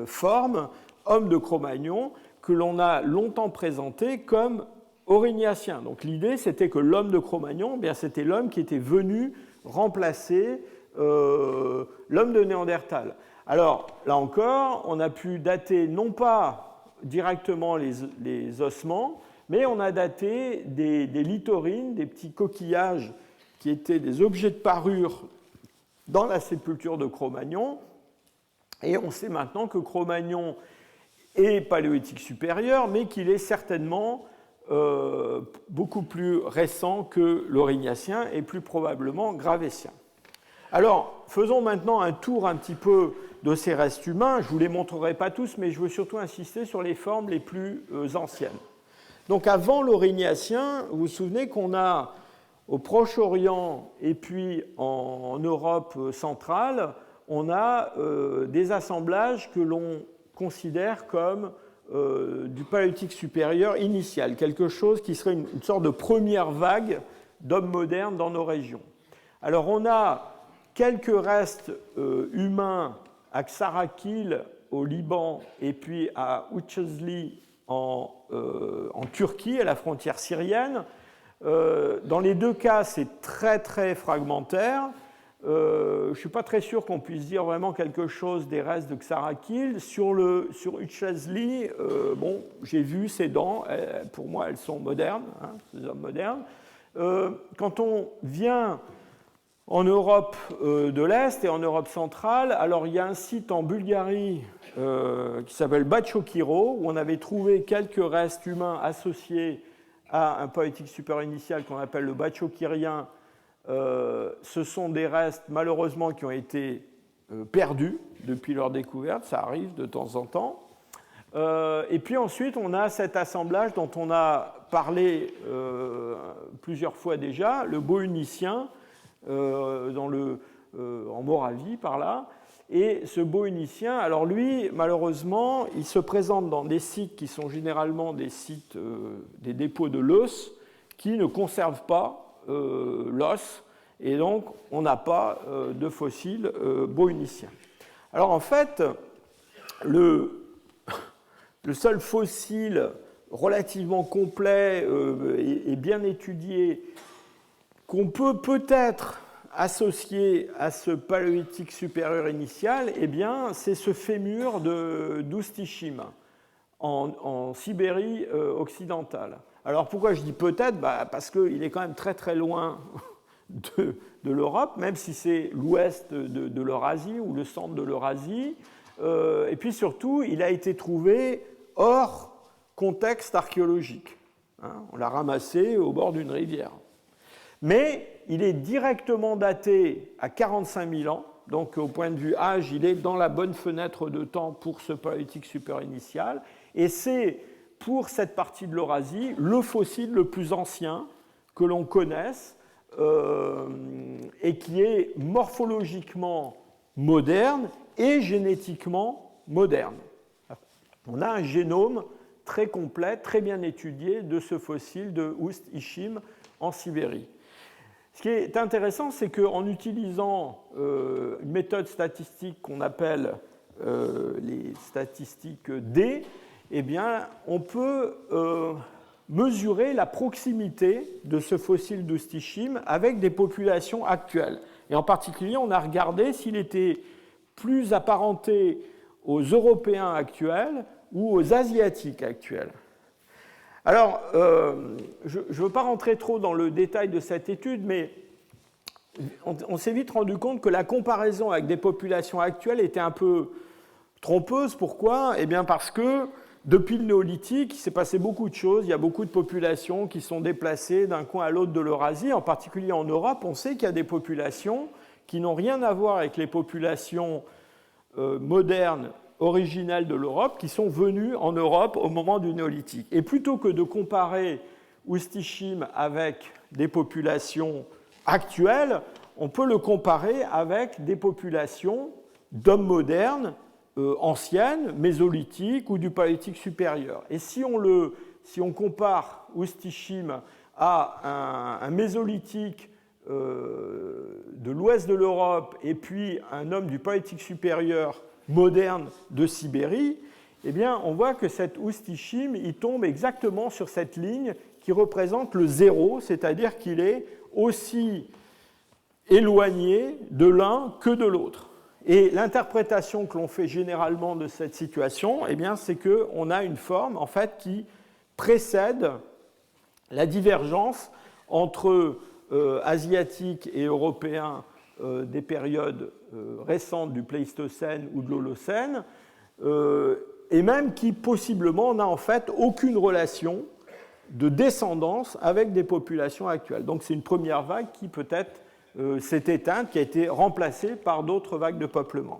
forme, homme de Cro-Magnon, que l'on a longtemps présenté comme aurignacien. Donc l'idée, c'était que l'homme de Cro-Magnon, bien, c'était l'homme qui était venu remplacer l'homme de Néandertal. Alors, là encore, on a pu dater non pas directement les ossements, mais on a daté des littorines, des petits coquillages qui étaient des objets de parure dans la sépulture de Cro-Magnon, et on sait maintenant que Cro-Magnon est paléolithique supérieur, mais qu'il est certainement beaucoup plus récent que l'aurignacien et plus probablement gravétien. Alors, faisons maintenant un tour un petit peu de ces restes humains. Je ne vous les montrerai pas tous, mais je veux surtout insister sur les formes les plus anciennes. Donc, avant l'aurignacien, vous vous souvenez qu'on a au Proche-Orient et puis en Europe centrale, on a des assemblages que l'on considère comme du paléolithique supérieur initial, quelque chose qui serait une sorte de première vague d'hommes modernes dans nos régions. Alors on a quelques restes humains à Ksarakil au Liban et puis à Uçözli en Turquie, à la frontière syrienne. Dans les deux cas, c'est très très fragmentaire. Je ne suis pas très sûr qu'on puisse dire vraiment quelque chose des restes de Ksarakil. Sur Uçözli, bon, j'ai vu ces dents, pour moi elles sont modernes, hein, des hommes modernes. Quand on vient en Europe de l'Est et en Europe centrale, alors il y a un site en Bulgarie qui s'appelle Batchokiro, où on avait trouvé quelques restes humains associés à un paléolithique supérieur initial qu'on appelle le Batchokirien. Ce sont des restes, malheureusement, qui ont été perdus depuis leur découverte. Ça arrive de temps en temps. Et puis ensuite, on a cet assemblage dont on a parlé plusieurs fois déjà, le Bohunicien, en Moravie, par là. Et ce Bohunicien, alors lui, malheureusement, il se présente dans des sites qui sont généralement des sites, des dépôts de l'os, qui ne conservent pas l'os, et donc on n'a pas de fossiles bohuniciens. Alors en fait, le seul fossile relativement complet et bien étudié qu'on peut peut-être associé à ce paléolithique supérieur initial, eh bien, c'est ce fémur d'Oustichim, en Sibérie occidentale. Alors pourquoi je dis peut-être ? Parce qu'il est quand même très très loin de l'Europe, même si c'est l'ouest de l'Eurasie ou le centre de l'Eurasie. Et puis surtout, il a été trouvé hors contexte archéologique. On l'a ramassé au bord d'une rivière. Mais il est directement daté à 45 000 ans. Donc, au point de vue âge, il est dans la bonne fenêtre de temps pour ce paléolithique supérieur initial. Et c'est, pour cette partie de l'Eurasie, le fossile le plus ancien que l'on connaisse et qui est morphologiquement moderne et génétiquement moderne. On a un génome très complet, très bien étudié de ce fossile de Oust-Ishim en Sibérie. Ce qui est intéressant, c'est qu'en utilisant une méthode statistique qu'on appelle les statistiques D, eh bien, on peut mesurer la proximité de ce fossile d'Oust-Ishim avec des populations actuelles. Et en particulier, on a regardé s'il était plus apparenté aux Européens actuels ou aux Asiatiques actuels. Alors, je ne veux pas rentrer trop dans le détail de cette étude, mais on s'est vite rendu compte que la comparaison avec des populations actuelles était un peu trompeuse. Pourquoi ? Eh bien parce que depuis le néolithique, il s'est passé beaucoup de choses. Il y a beaucoup de populations qui sont déplacées d'un coin à l'autre de l'Eurasie. En particulier en Europe, on sait qu'il y a des populations qui n'ont rien à voir avec les populations modernes originelles de l'Europe qui sont venues en Europe au moment du néolithique. Et plutôt que de comparer Oust-Ishim avec des populations actuelles, on peut le comparer avec des populations d'hommes modernes anciennes, mésolithiques ou du paléolithique supérieur. Et si on compare Oust-Ishim à un mésolithique de l'ouest de l'Europe et puis un homme du paléolithique supérieur moderne de Sibérie, eh bien, on voit que cet Oust-Ishim, il tombe exactement sur cette ligne qui représente le zéro, c'est-à-dire qu'il est aussi éloigné de l'un que de l'autre. Et l'interprétation que l'on fait généralement de cette situation, eh bien, c'est qu'on a une forme en fait, qui précède la divergence entre asiatiques et européens des périodes récentes du Pléistocène ou de l'Holocène, et même qui possiblement n'a en fait aucune relation de descendance avec des populations actuelles. Donc c'est une première vague qui peut-être s'est éteinte, qui a été remplacée par d'autres vagues de peuplement.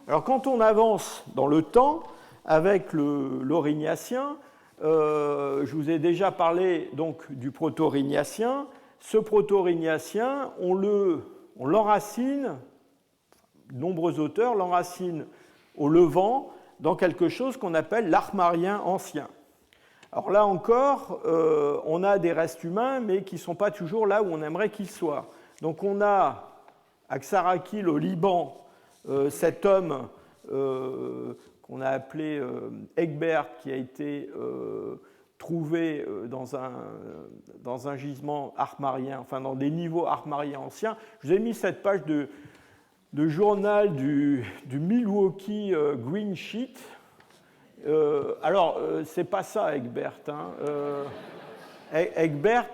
Alors quand on avance dans le temps avec l'Aurignacien, je vous ai déjà parlé donc du proto-Aurignacien. Ce proto-Aurignacien, on l'enracine, de nombreux auteurs l'enracinent au Levant dans quelque chose qu'on appelle l'Armarien ancien. Alors là encore, on a des restes humains, mais qui ne sont pas toujours là où on aimerait qu'ils soient. Donc on a à Ksarakil, au Liban, cet homme qu'on a appelé Egbert, qui a été trouvé dans un gisement armarien, enfin dans des niveaux armariens anciens. Je vous ai mis cette page de journal du Milwaukee Green Sheet. Alors, c'est pas ça, Egbert. Egbert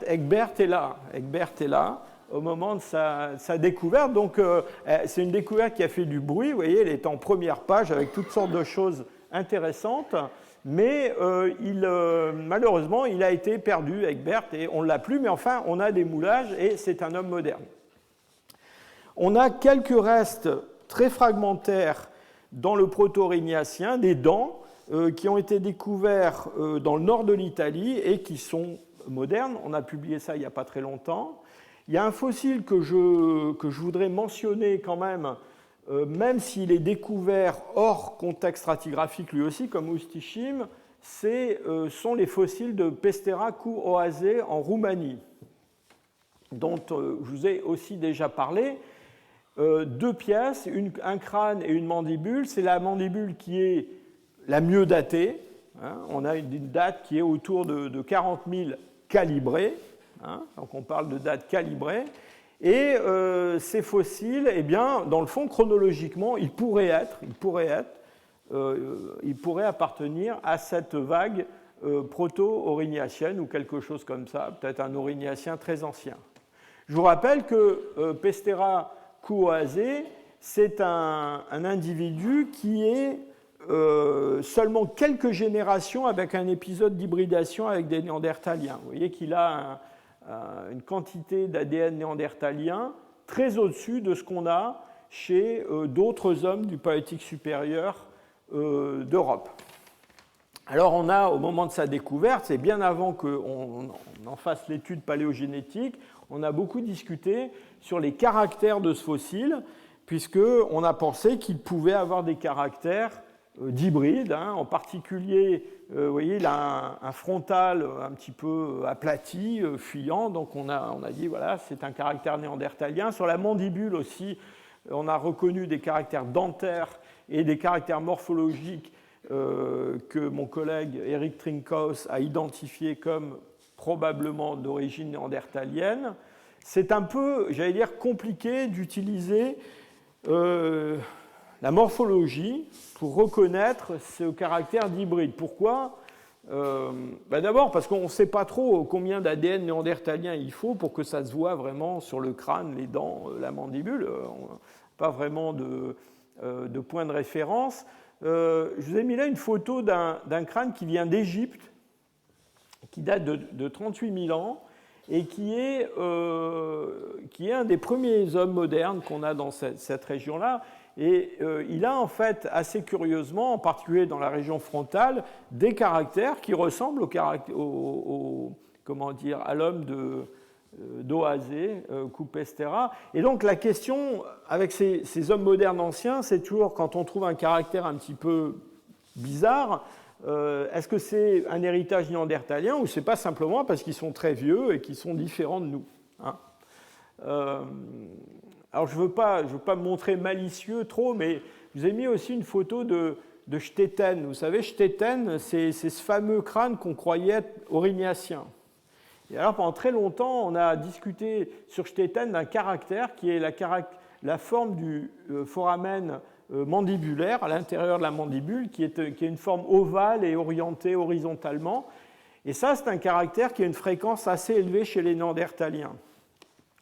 est là. Egbert est là au moment de sa découverte. Donc, c'est une découverte qui a fait du bruit. Vous voyez, elle est en première page avec toutes sortes de choses intéressantes. Mais malheureusement, il a été perdu, Egbert, et on ne l'a plus. Mais enfin, on a des moulages et c'est un homme moderne. On a quelques restes très fragmentaires dans le proto-Aurignacien, des dents, qui ont été découverts dans le nord de l'Italie et qui sont modernes. On a publié ça il n'y a pas très longtemps. Il y a un fossile que je voudrais mentionner quand même s'il est découvert hors contexte stratigraphique lui aussi, comme Oust-Ishim, sont les fossiles de Pestera Cu-Oase en Roumanie, dont je vous ai aussi déjà parlé. Deux pièces, un crâne et une mandibule. C'est la mandibule qui est la mieux datée. On a une date qui est autour de 40 000 calibrés. Donc on parle de date calibrée. Et ces fossiles, eh bien, dans le fond, chronologiquement, ils pourraient appartenir à cette vague proto-aurignatienne ou quelque chose comme ça, peut-être un aurignacien très ancien. Je vous rappelle que Pestera Cu-Oase, c'est un individu qui est seulement quelques générations avec un épisode d'hybridation avec des néandertaliens. Vous voyez qu'il a une quantité d'ADN néandertalien très au-dessus de ce qu'on a chez d'autres hommes du Paléolithique supérieur d'Europe. Alors on a, au moment de sa découverte, c'est bien avant qu'on en fasse l'étude paléogénétique, on a beaucoup discuté sur les caractères de ce fossile, puisqu'on a pensé qu'il pouvait avoir des caractères d'hybride, en particulier, vous voyez, il a un frontal un petit peu aplati, fuyant, donc on a dit, voilà, c'est un caractère néandertalien. Sur la mandibule aussi, on a reconnu des caractères dentaires et des caractères morphologiques que mon collègue Eric Trinkhaus a identifiés comme probablement d'origine néandertalienne. C'est un peu, j'allais dire, compliqué d'utiliser la morphologie pour reconnaître ce caractère d'hybride. Pourquoi ? D'abord parce qu'on ne sait pas trop combien d'ADN néandertalien il faut pour que ça se voit vraiment sur le crâne, les dents, la mandibule. Pas vraiment de point de référence. Je vous ai mis là une photo d'un crâne qui vient d'Égypte, qui date de 38 000 ans, et qui est un des premiers hommes modernes qu'on a dans cette région-là. Et il a en fait, assez curieusement, en particulier dans la région frontale, des caractères qui ressemblent à l'homme d'Oasé, Koupestera. Et donc la question avec ces hommes modernes anciens, c'est toujours quand on trouve un caractère un petit peu bizarre, est-ce que c'est un héritage néandertalien ou c'est pas simplement parce qu'ils sont très vieux et qu'ils sont différents de nous, hein. Alors je ne veux pas me montrer malicieux trop, mais je vous ai mis aussi une photo de Stetten. Vous savez, Stetten, c'est ce fameux crâne qu'on croyait être aurignacien. Et alors pendant très longtemps, on a discuté sur Stetten d'un caractère qui est la forme du foramen mandibulaire à l'intérieur de la mandibule, qui est une forme ovale et orientée horizontalement. Et ça, c'est un caractère qui a une fréquence assez élevée chez les néandertaliens.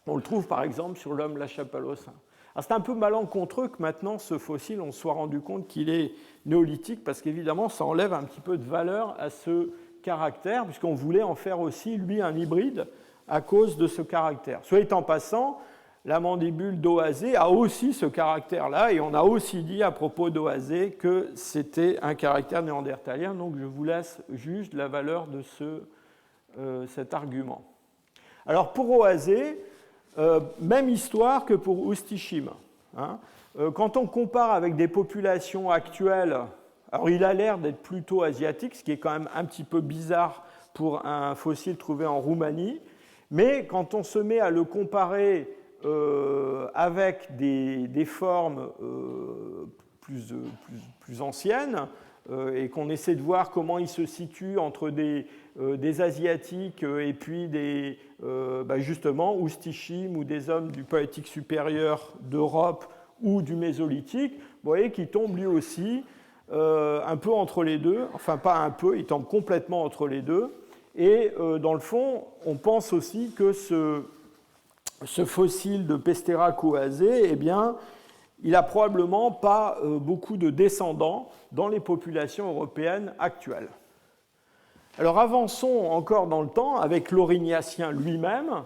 On le trouve par exemple sur l'homme lachapalocin. C'est un peu malencontreux que maintenant ce fossile, on se soit rendu compte qu'il est néolithique, parce qu'évidemment, ça enlève un petit peu de valeur à ce caractère, puisqu'on voulait en faire aussi, lui, un hybride à cause de ce caractère. Soit étant passant, la mandibule d'Oasé a aussi ce caractère-là, et on a aussi dit à propos d'Oasé que c'était un caractère néandertalien, donc je vous laisse juger de la valeur de cet argument. Alors pour Oasé, même histoire que pour Ustishim, hein. Quand on compare avec des populations actuelles, alors il a l'air d'être plutôt asiatique, ce qui est quand même un petit peu bizarre pour un fossile trouvé en Roumanie, mais quand on se met à le comparer avec des formes plus anciennes, et qu'on essaie de voir comment il se situe entre des Asiatiques et puis justement Ustishim ou des hommes du Paléolithique supérieur d'Europe ou du Mésolithique, vous voyez qu'il tombe lui aussi un peu entre les deux, enfin pas un peu, il tombe complètement entre les deux, et dans le fond, on pense aussi que ce fossile de Pestera coasé, eh bien, il n'a probablement pas beaucoup de descendants dans les populations européennes actuelles. Alors avançons encore dans le temps avec l'Aurignacien lui-même.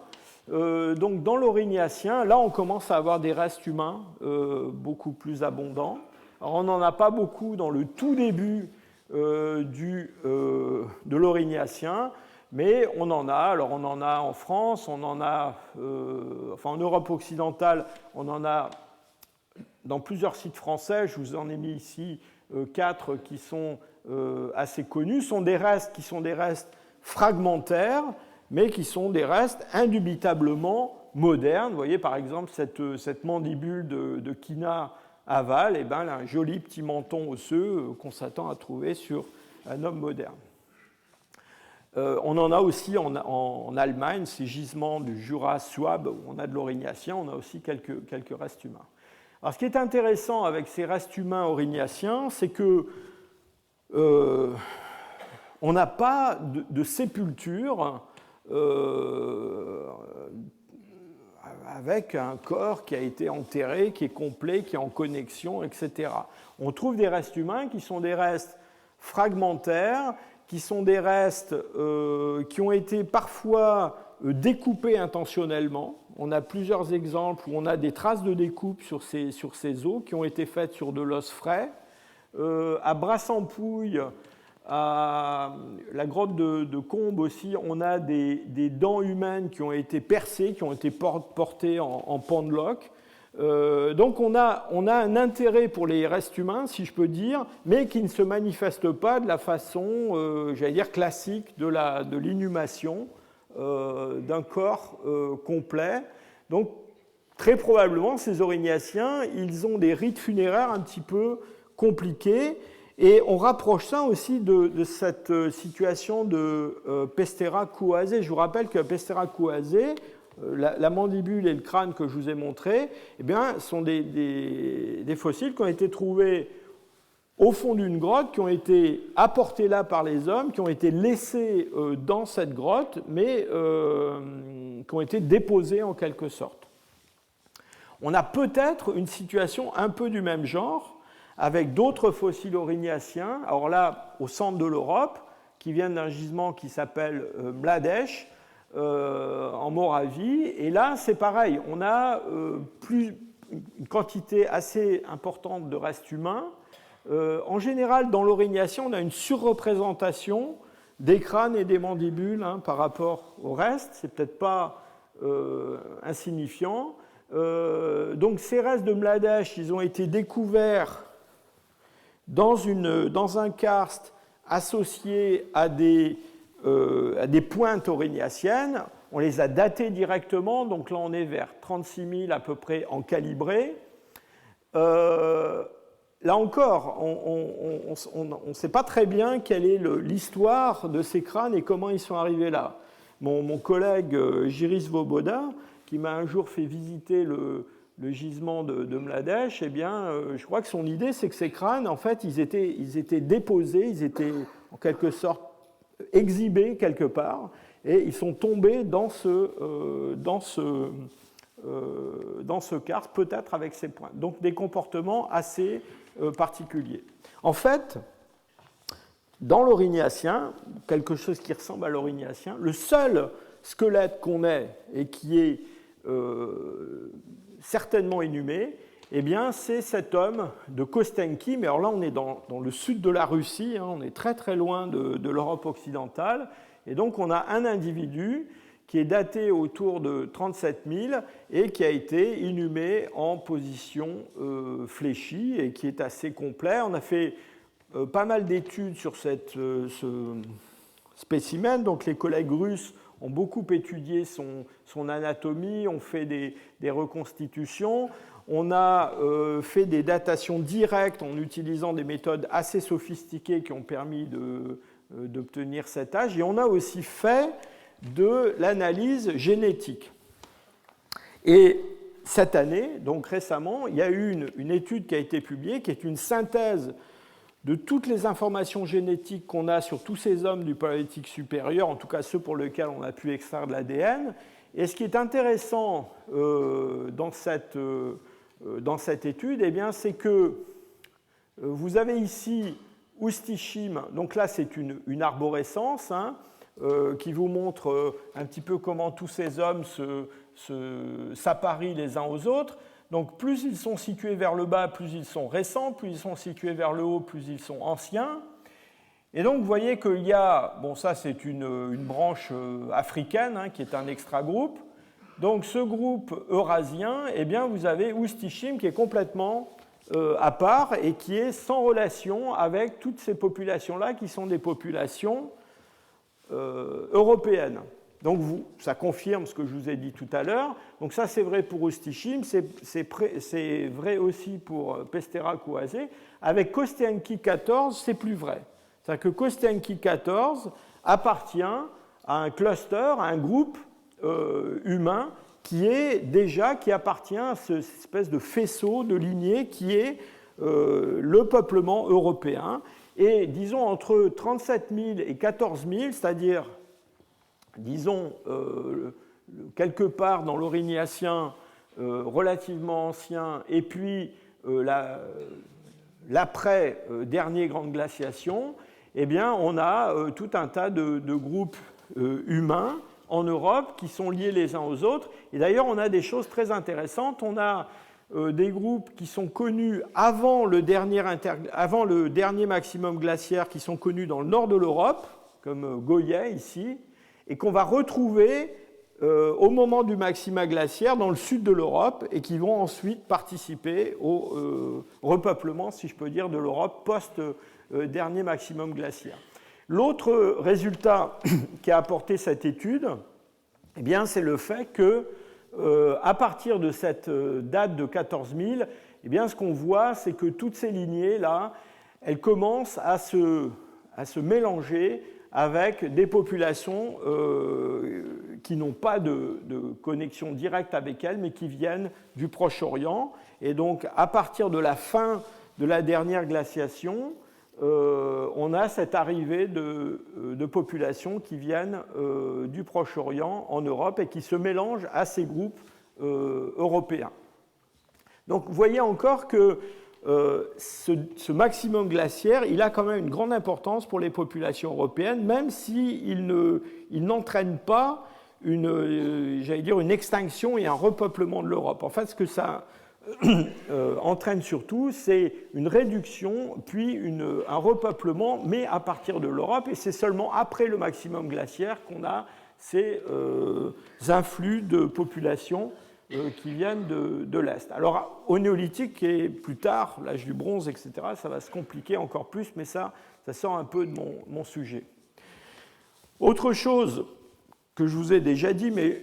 Donc dans l'Aurignacien, là on commence à avoir des restes humains beaucoup plus abondants. Alors, on n'en a pas beaucoup dans le tout début de l'Aurignacien, mais on en a. Alors on en a en France, on en a en Europe occidentale, on en a dans plusieurs sites français. Je vous en ai mis ici 4 qui sont assez connus. Ce sont des restes qui sont des restes fragmentaires, mais qui sont des restes indubitablement modernes. Vous voyez par exemple cette mandibule de Quina aval, elle a un joli petit menton osseux qu'on s'attend à trouver sur un homme moderne. On en a aussi en Allemagne, ces gisements du Jura Souabe, où on a de l'Aurignacien, on a aussi quelques restes humains. Alors, ce qui est intéressant avec ces restes humains aurignaciens, c'est que on n'a pas de sépulture avec un corps qui a été enterré, qui est complet, qui est en connexion, etc. On trouve des restes humains qui sont des restes fragmentaires, qui sont des restes qui ont été parfois découpés intentionnellement. On a plusieurs exemples où on a des traces de découpe sur ces os qui ont été faites sur de l'os frais. À Brassampouille, à la grotte de Combes aussi, on a des dents humaines qui ont été percées, qui ont été portées en pendeloque. Donc on a un intérêt pour les restes humains, si je peux dire, mais qui ne se manifeste pas de la façon, j'allais dire, classique de l'inhumation d'un corps complet. Donc très probablement, ces Aurignaciens, ils ont des rites funéraires un petit peu compliqués, et on rapproche ça aussi de cette situation de Pestera couasé. Je vous rappelle que Pestera couasé, la mandibule et le crâne que je vous ai montrés, eh bien, sont des fossiles qui ont été trouvés au fond d'une grotte, qui ont été apportés là par les hommes, qui ont été laissés dans cette grotte, mais qui ont été déposés en quelque sorte. On a peut-être une situation un peu du même genre, avec d'autres fossiles aurignaciens, alors là, au centre de l'Europe, qui viennent d'un gisement qui s'appelle Mladèche, en Moravie. Et là, c'est pareil, on a une quantité assez importante de restes humains. En général, dans l'Aurignacien, on a une surreprésentation des crânes et des mandibules par rapport au reste. C'est peut-être pas insignifiant. Donc ces restes de Mladèche, ils ont été découverts dans un karst associé à des pointes aurignaciennes. On les a datés directement, donc là on est vers 36 000 à peu près en calibré. Là encore, on ne sait pas très bien quelle est l'histoire de ces crânes et comment ils sont arrivés là. Mon collègue Jiris Voboda, qui m'a un jour fait visiter le gisement de Mladèche, eh bien, je crois que son idée, c'est que ces crânes, en fait, ils étaient déposés, ils étaient en quelque sorte exhibés quelque part, et ils sont tombés dans ce karst, peut-être avec ces points. Donc des comportements assez particuliers. En fait, dans l'Aurignacien, quelque chose qui ressemble à l'Aurignacien, le seul squelette qu'on ait et qui est certainement inhumé, eh bien, c'est cet homme de Kostenki, mais alors là, on est dans le sud de la Russie, on est très très loin de l'Europe occidentale, et donc on a un individu qui est daté autour de 37 000 et qui a été inhumé en position fléchie et qui est assez complet. On a fait pas mal d'études sur ce spécimen, donc les collègues russes ont beaucoup étudié son anatomie, ont fait des reconstitutions. On a fait des datations directes en utilisant des méthodes assez sophistiquées qui ont permis d'obtenir cet âge. Et on a aussi fait de l'analyse génétique. Et cette année, donc récemment, il y a eu une étude qui a été publiée, qui est une synthèse de toutes les informations génétiques qu'on a sur tous ces hommes du Paléolithique supérieur, en tout cas ceux pour lesquels on a pu extraire de l'ADN. Et ce qui est intéressant dans cette étude, eh bien, c'est que vous avez ici Oustichim, donc là c'est une arborescence qui vous montre un petit peu comment tous ces hommes s'apparient les uns aux autres. Donc plus ils sont situés vers le bas, plus ils sont récents, plus ils sont situés vers le haut, plus ils sont anciens. Et donc vous voyez qu'il y a, bon ça c'est une branche africaine qui est un extra-groupe. Donc ce groupe eurasien, eh bien vous avez Oustichim qui est complètement à part et qui est sans relation avec toutes ces populations-là qui sont des populations européennes. Donc ça confirme ce que je vous ai dit tout à l'heure. Donc ça c'est vrai pour Oustichim, c'est vrai aussi pour Pestera couasé. Avec Kostenki 14, c'est plus vrai. C'est-à-dire que Kostenki 14 appartient à un cluster, à un groupe humain qui appartient à cette espèce de faisceau de lignée qui est le peuplement européen. Et disons entre 37 000 et 14 000, c'est-à-dire disons quelque part dans l'Aurignacien relativement ancien, et puis l'après-dernier grande glaciation, eh bien, on a tout un tas de groupes humains en Europe qui sont liés les uns aux autres. Et d'ailleurs, on a des choses très intéressantes. On a des groupes qui sont connus avant le dernier maximum glaciaire, qui sont connus dans le nord de l'Europe, comme Goyet ici, et qu'on va retrouver au moment du maxima glaciaire dans le sud de l'Europe et qui vont ensuite participer au repeuplement, si je peux dire, de l'Europe post-dernier maximum glaciaire. L'autre résultat qui a apporté cette étude, eh bien, c'est le fait que, à partir de cette date de 14 000, eh bien, ce qu'on voit, c'est que toutes ces lignées-là, elles commencent à se mélanger avec des populations qui n'ont pas de connexion directe avec elles, mais qui viennent du Proche-Orient. Et donc, à partir de la fin de la dernière glaciation, on a cette arrivée de populations qui viennent du Proche-Orient en Europe et qui se mélangent à ces groupes européens. Donc, vous voyez encore que ce maximum glaciaire, il a quand même une grande importance pour les populations européennes, même s'il n'entraîne pas une extinction et un repeuplement de l'Europe. En fait, ce que ça entraîne surtout, c'est une réduction, puis un repeuplement, mais à partir de l'Europe, et c'est seulement après le maximum glaciaire qu'on a ces influx de populations qui viennent de l'Est. Alors, au néolithique et plus tard, l'âge du bronze, etc., ça va se compliquer encore plus, mais ça sort un peu de mon sujet. Autre chose que je vous ai déjà dit, mais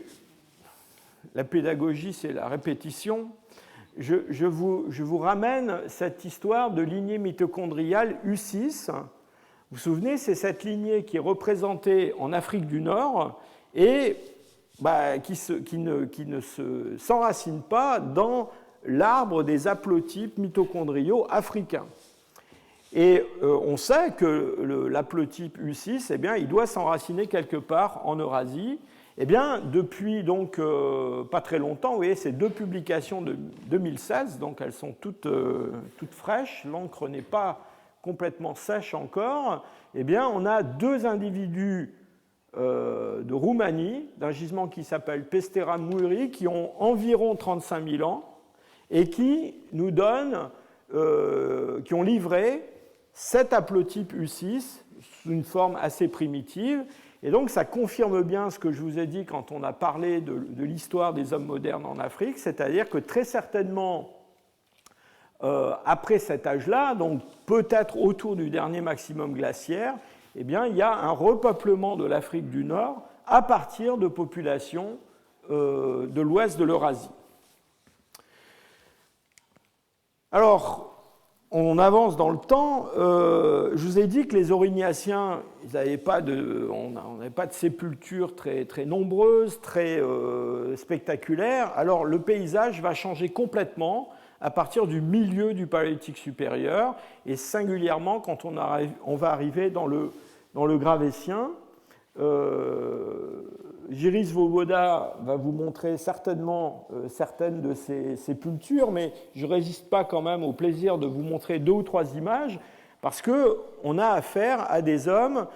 la pédagogie, c'est la répétition, je vous ramène cette histoire de lignée mitochondriale U6. Vous vous souvenez, c'est cette lignée qui est représentée en Afrique du Nord et qui ne s'enracine pas dans l'arbre des haplotypes mitochondriaux africains. Et on sait que l'haplotype U6, eh bien, il doit s'enraciner quelque part en Eurasie. Eh bien, depuis donc pas très longtemps, vous voyez, ces deux publications de 2016, donc elles sont toutes fraîches, l'encre n'est pas complètement sèche encore, eh bien, on a deux individus de Roumanie, d'un gisement qui s'appelle Pestera Muiri, qui ont environ 35 000 ans et qui nous donnent, qui ont livré cet haplotype U6 sous une forme assez primitive. Et donc ça confirme bien ce que je vous ai dit quand on a parlé de l'histoire des hommes modernes en Afrique, c'est-à-dire que très certainement, après cet âge-là, donc peut-être autour du dernier maximum glaciaire, eh bien, il y a un repeuplement de l'Afrique du Nord à partir de populations de l'ouest de l'Eurasie. Alors, on avance dans le temps. Je vous ai dit que les Aurignaciens, on n'avait pas de sépultures très, très nombreuses, très spectaculaires. Alors, le paysage va changer complètement à partir du milieu du Paléolithique supérieur, et singulièrement quand on va arriver dans le Gravétien. Jiří Svoboda va vous montrer certainement certaines de ces sépultures, mais je ne résiste pas quand même au plaisir de vous montrer 2 ou 3 images, parce qu'on a affaire à des hommes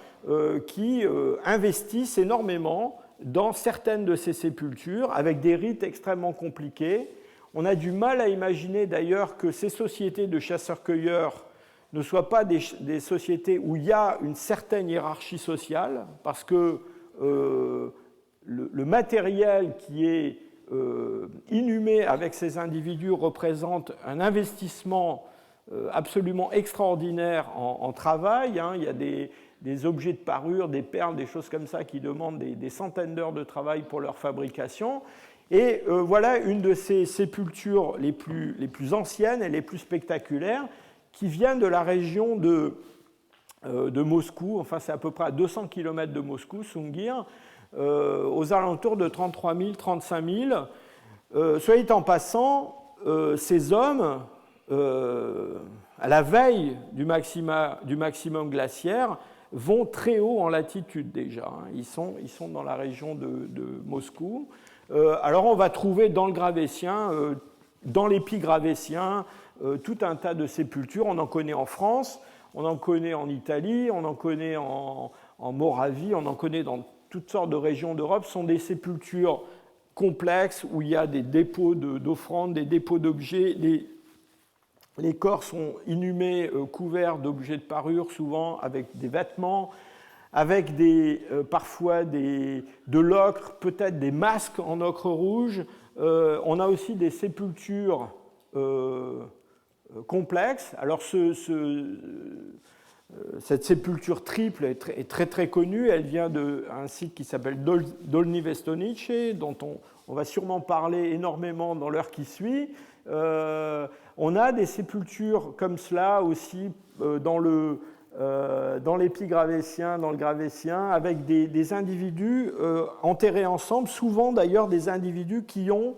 qui investissent énormément dans certaines de ces sépultures, avec des rites extrêmement compliqués. On a du mal à imaginer d'ailleurs que ces sociétés de chasseurs-cueilleurs ne soient pas des sociétés où il y a une certaine hiérarchie sociale, parce que le matériel qui est inhumé avec ces individus représente un investissement absolument extraordinaire en travail. Il y a des objets de parure, des perles, des choses comme ça qui demandent des centaines d'heures de travail pour leur fabrication. Et voilà une de ces sépultures les plus anciennes et les plus spectaculaires qui viennent de la région de Moscou, enfin c'est à peu près à 200 km de Moscou, Sungir, aux alentours de 33 000, 35 000. Soit dit en passant, ces hommes, à la veille du maximum glaciaire, vont très haut en latitude déjà. Ils sont dans la région de Moscou. Alors on va trouver dans le Gravétien, dans l'épigravétien, tout un tas de sépultures. On en connaît en France, on en connaît en Italie, on en connaît en Moravie, on en connaît dans toutes sortes de régions d'Europe. Ce sont des sépultures complexes où il y a des dépôts d'offrandes, des dépôts d'objets. Les corps sont inhumés, couverts d'objets de parure, souvent avec des vêtements, avec parfois de l'ocre, peut-être des masques en ocre rouge. On a aussi des sépultures complexes. Alors cette sépulture triple est très très connue. Elle vient d'un site qui s'appelle Dolní Věstonice, dont on va sûrement parler énormément dans l'heure qui suit. On a des sépultures comme cela aussi dans l'épigravétien, dans le gravétien, avec des individus enterrés ensemble, souvent d'ailleurs des individus qui ont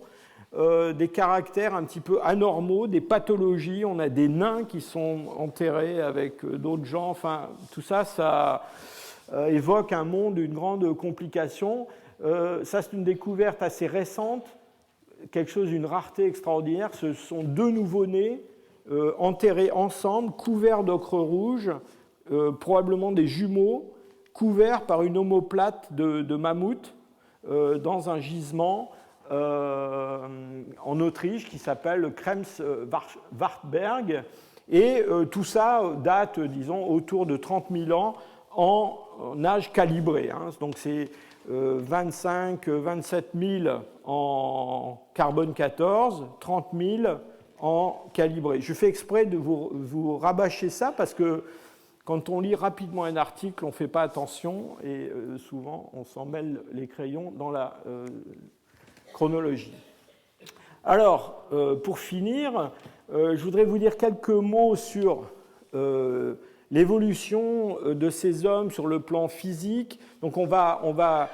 des caractères un petit peu anormaux, des pathologies. On a des nains qui sont enterrés avec d'autres gens. Enfin, tout ça, ça évoque un monde d'une grande complication. Ça, c'est une découverte assez récente, quelque chose d'une rareté extraordinaire. Ce sont deux nouveau-nés enterrés ensemble, couverts d'ocre rouge, probablement des jumeaux, couverts par une omoplate de mammouth dans un gisement en Autriche qui s'appelle le Krems-Wartberg. Et tout ça date, disons, autour de 30 000 ans en âge calibré. Donc c'est 27 000 en carbone 14, 30 000 en calibré. Je fais exprès de vous rabâcher ça parce que quand on lit rapidement un article, on ne fait pas attention et souvent on s'en mêle les crayons dans la chronologie. Alors, pour finir, je voudrais vous dire quelques mots sur l'évolution de ces hommes sur le plan physique. Donc on va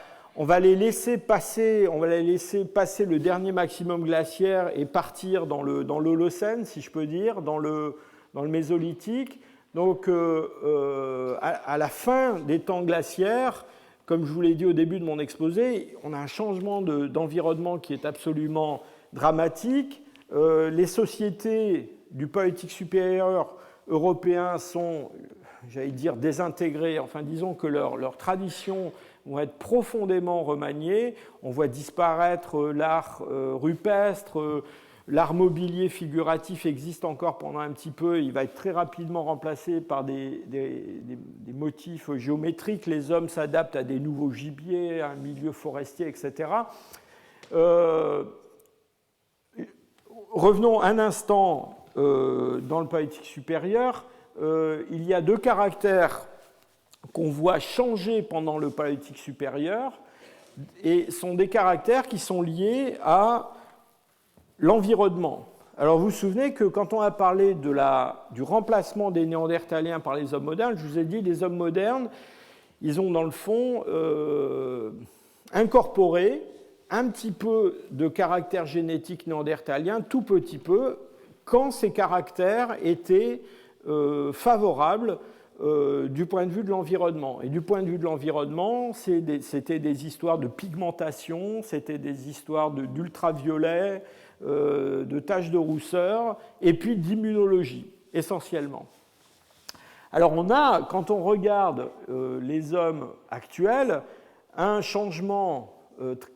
les laisser passer le dernier maximum glaciaire et partir dans l'Holocène, si je peux dire, dans le Mésolithique. Donc à la fin des temps glaciaires, comme je vous l'ai dit au début de mon exposé, on a un changement d'environnement qui est absolument dramatique. Les sociétés du Paléolithique supérieur européen sont, j'allais dire, désintégrées. Enfin, disons que leurs traditions vont être profondément remaniées. On voit disparaître l'art rupestre, l'art mobilier figuratif existe encore pendant un petit peu. Il va être très rapidement remplacé par des motifs géométriques. Les hommes s'adaptent à des nouveaux gibiers, à un milieu forestier, etc. Revenons un instant dans le Paléolithique supérieur. Il y a deux caractères qu'on voit changer pendant le Paléolithique supérieur et sont des caractères qui sont liés à l'environnement. Alors vous vous souvenez que quand on a parlé du remplacement des Néandertaliens par les hommes modernes, je vous ai dit les hommes modernes, ils ont dans le fond incorporé un petit peu de caractère génétique néandertalien, tout petit peu, quand ces caractères étaient favorables du point de vue de l'environnement. Et du point de vue de l'environnement, c'était des histoires de pigmentation, c'était des histoires d'ultraviolet, de taches de rousseur, et puis d'immunologie, essentiellement. Alors on a, quand on regarde les hommes actuels, un changement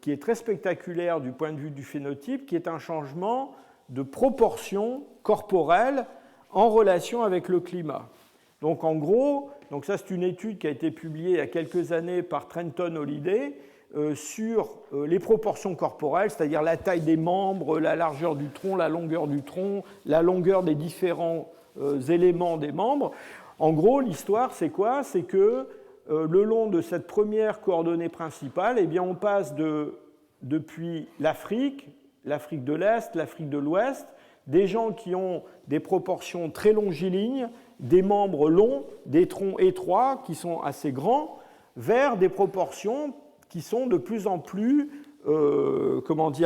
qui est très spectaculaire du point de vue du phénotype, qui est un changement de proportion corporelle en relation avec le climat. Donc en gros, ça c'est une étude qui a été publiée il y a quelques années par Trenton Holliday sur les proportions corporelles, c'est-à-dire la taille des membres, la largeur du tronc, la longueur du tronc, la longueur des différents éléments des membres. En gros, l'histoire, c'est quoi? C'est que le long de cette première coordonnée principale, eh bien, on passe depuis l'Afrique de l'Est, l'Afrique de l'Ouest, des gens qui ont des proportions très longilignes, des membres longs, des troncs étroits qui sont assez grands, vers des proportions qui sont de plus en plus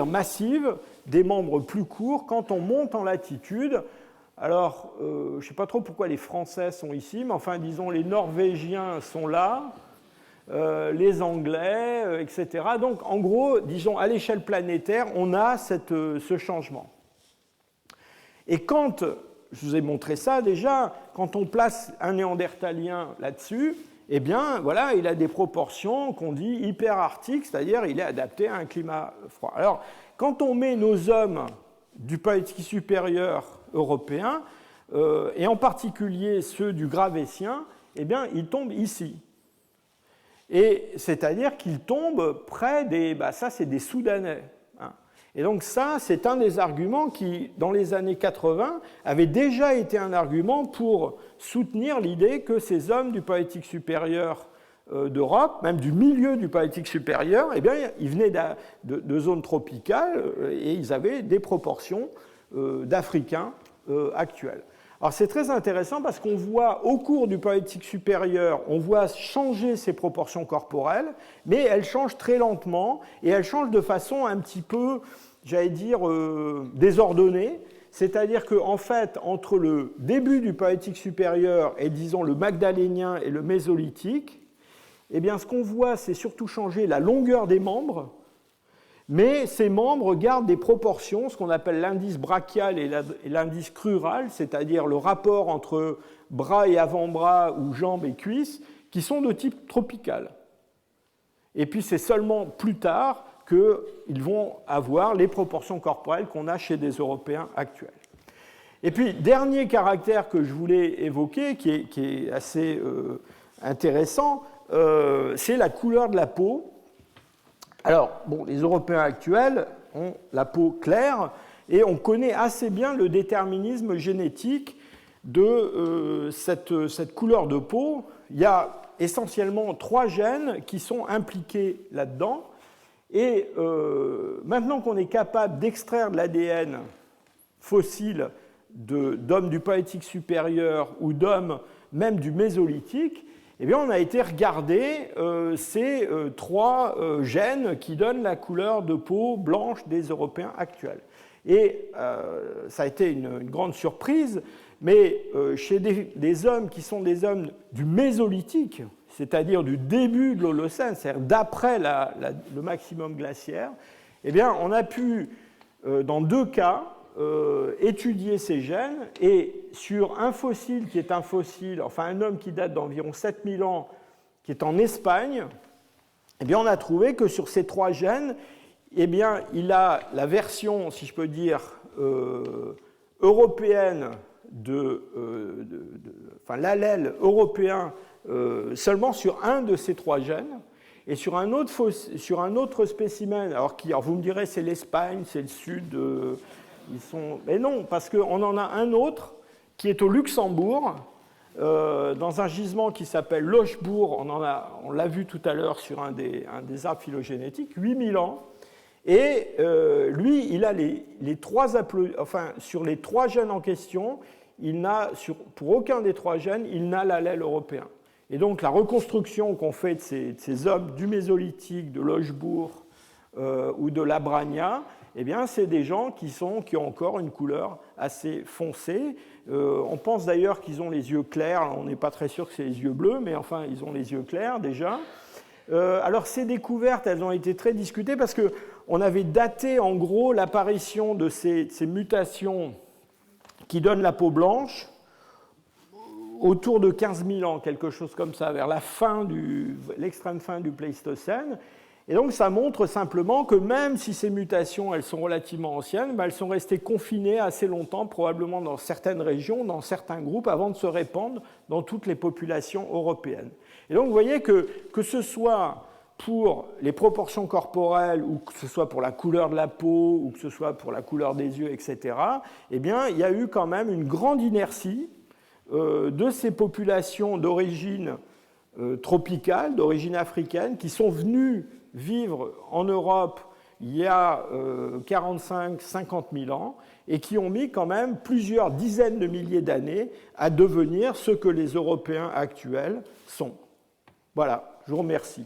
massives, des membres plus courts. Quand on monte en latitude, Alors, je ne sais pas trop pourquoi les Français sont ici, mais enfin, disons, les Norvégiens sont là, les Anglais, etc. Donc, en gros, disons, à l'échelle planétaire, on a ce changement. Et quand, je vous ai montré ça déjà, quand on place un néandertalien là-dessus, eh bien, voilà, il a des proportions qu'on dit hyperarctiques, c'est-à-dire il est adapté à un climat froid. Alors, quand on met nos hommes du Paléolithique supérieur européen, et en particulier ceux du Gravétien, eh bien, ils tombent ici. Et c'est-à-dire qu'ils tombent près des... ça, c'est des Soudanais. Hein. Et donc ça, c'est un des arguments qui, dans les années 80, avait déjà été un argument pour soutenir l'idée que ces hommes du Paléolithique supérieur d'Europe, même du milieu du Paléolithique supérieur, eh bien, ils venaient de zones tropicales et ils avaient des proportions d'Africains actuels. Alors c'est très intéressant parce qu'on voit au cours du Paléolithique supérieur, on voit changer ces proportions corporelles, mais elles changent très lentement et elles changent de façon un petit peu, j'allais dire, désordonnée. C'est-à-dire qu'en fait, entre le début du Paléolithique supérieur et, disons, le magdalénien et le mésolithique, eh bien, ce qu'on voit, c'est surtout changer la longueur des membres, mais ces membres gardent des proportions, ce qu'on appelle l'indice brachial et l'indice crural, c'est-à-dire le rapport entre bras et avant-bras ou jambes et cuisses, qui sont de type tropical. Et puis c'est seulement plus tard qu'ils vont avoir les proportions corporelles qu'on a chez des Européens actuels. Et puis, dernier caractère que je voulais évoquer, qui est assez intéressant, c'est la couleur de la peau. Alors, bon, les Européens actuels ont la peau claire et on connaît assez bien le déterminisme génétique de cette couleur de peau. Il y a essentiellement 3 gènes qui sont impliqués là-dedans. Et maintenant qu'on est capable d'extraire de l'ADN fossile d'hommes du Paléolithique supérieur ou d'hommes même du Mésolithique, eh bien, on a été regarder ces 3 gènes qui donnent la couleur de peau blanche des Européens actuels. Et ça a été une grande surprise, mais chez des hommes qui sont des hommes du Mésolithique, c'est-à-dire du début de l'Holocène, c'est-à-dire d'après le maximum glaciaire, eh bien, on a pu, dans 2 cas, étudier ces gènes, et sur un fossile qui est un fossile, enfin un homme qui date d'environ 7000 ans, qui est en Espagne, eh bien, on a trouvé que sur ces 3 gènes, eh bien, il a la version, si je peux dire, européenne enfin l'allèle européen seulement sur un de ces 3 gènes, et sur un autre spécimen, alors vous me direz c'est l'Espagne, c'est le sud, mais non, parce qu'on en a un autre qui est au Luxembourg, dans un gisement qui s'appelle Lochbourg, on l'a vu tout à l'heure sur un des arbres phylogénétiques, 8000 ans, et lui, il a sur les 3 gènes en question, pour aucun des 3 gènes, il n'a l'allèle européen. Et donc la reconstruction qu'on fait de ces hommes du Mésolithique, de Lochbourg ou de l'Abrania, eh bien, c'est des gens qui ont encore une couleur assez foncée. On pense d'ailleurs qu'ils ont les yeux clairs. On n'est pas très sûr que c'est les yeux bleus, mais enfin, ils ont les yeux clairs déjà. Alors, ces découvertes, elles ont été très discutées parce qu'on avait daté en gros l'apparition de ces mutations qui donnent la peau blanche autour de 15 000 ans, quelque chose comme ça, vers l'extrême fin du Pléistocène. Et donc ça montre simplement que même si ces mutations elles sont relativement anciennes, elles sont restées confinées assez longtemps, probablement dans certaines régions, dans certains groupes, avant de se répandre dans toutes les populations européennes. Et donc vous voyez que ce soit pour les proportions corporelles, ou que ce soit pour la couleur de la peau, ou que ce soit pour la couleur des yeux, etc., eh bien, il y a eu quand même une grande inertie de ces populations d'origine tropicale, d'origine africaine, qui sont venues vivre en Europe il y a 45-50 000 ans et qui ont mis quand même plusieurs dizaines de milliers d'années à devenir ce que les Européens actuels sont. Voilà, je vous remercie.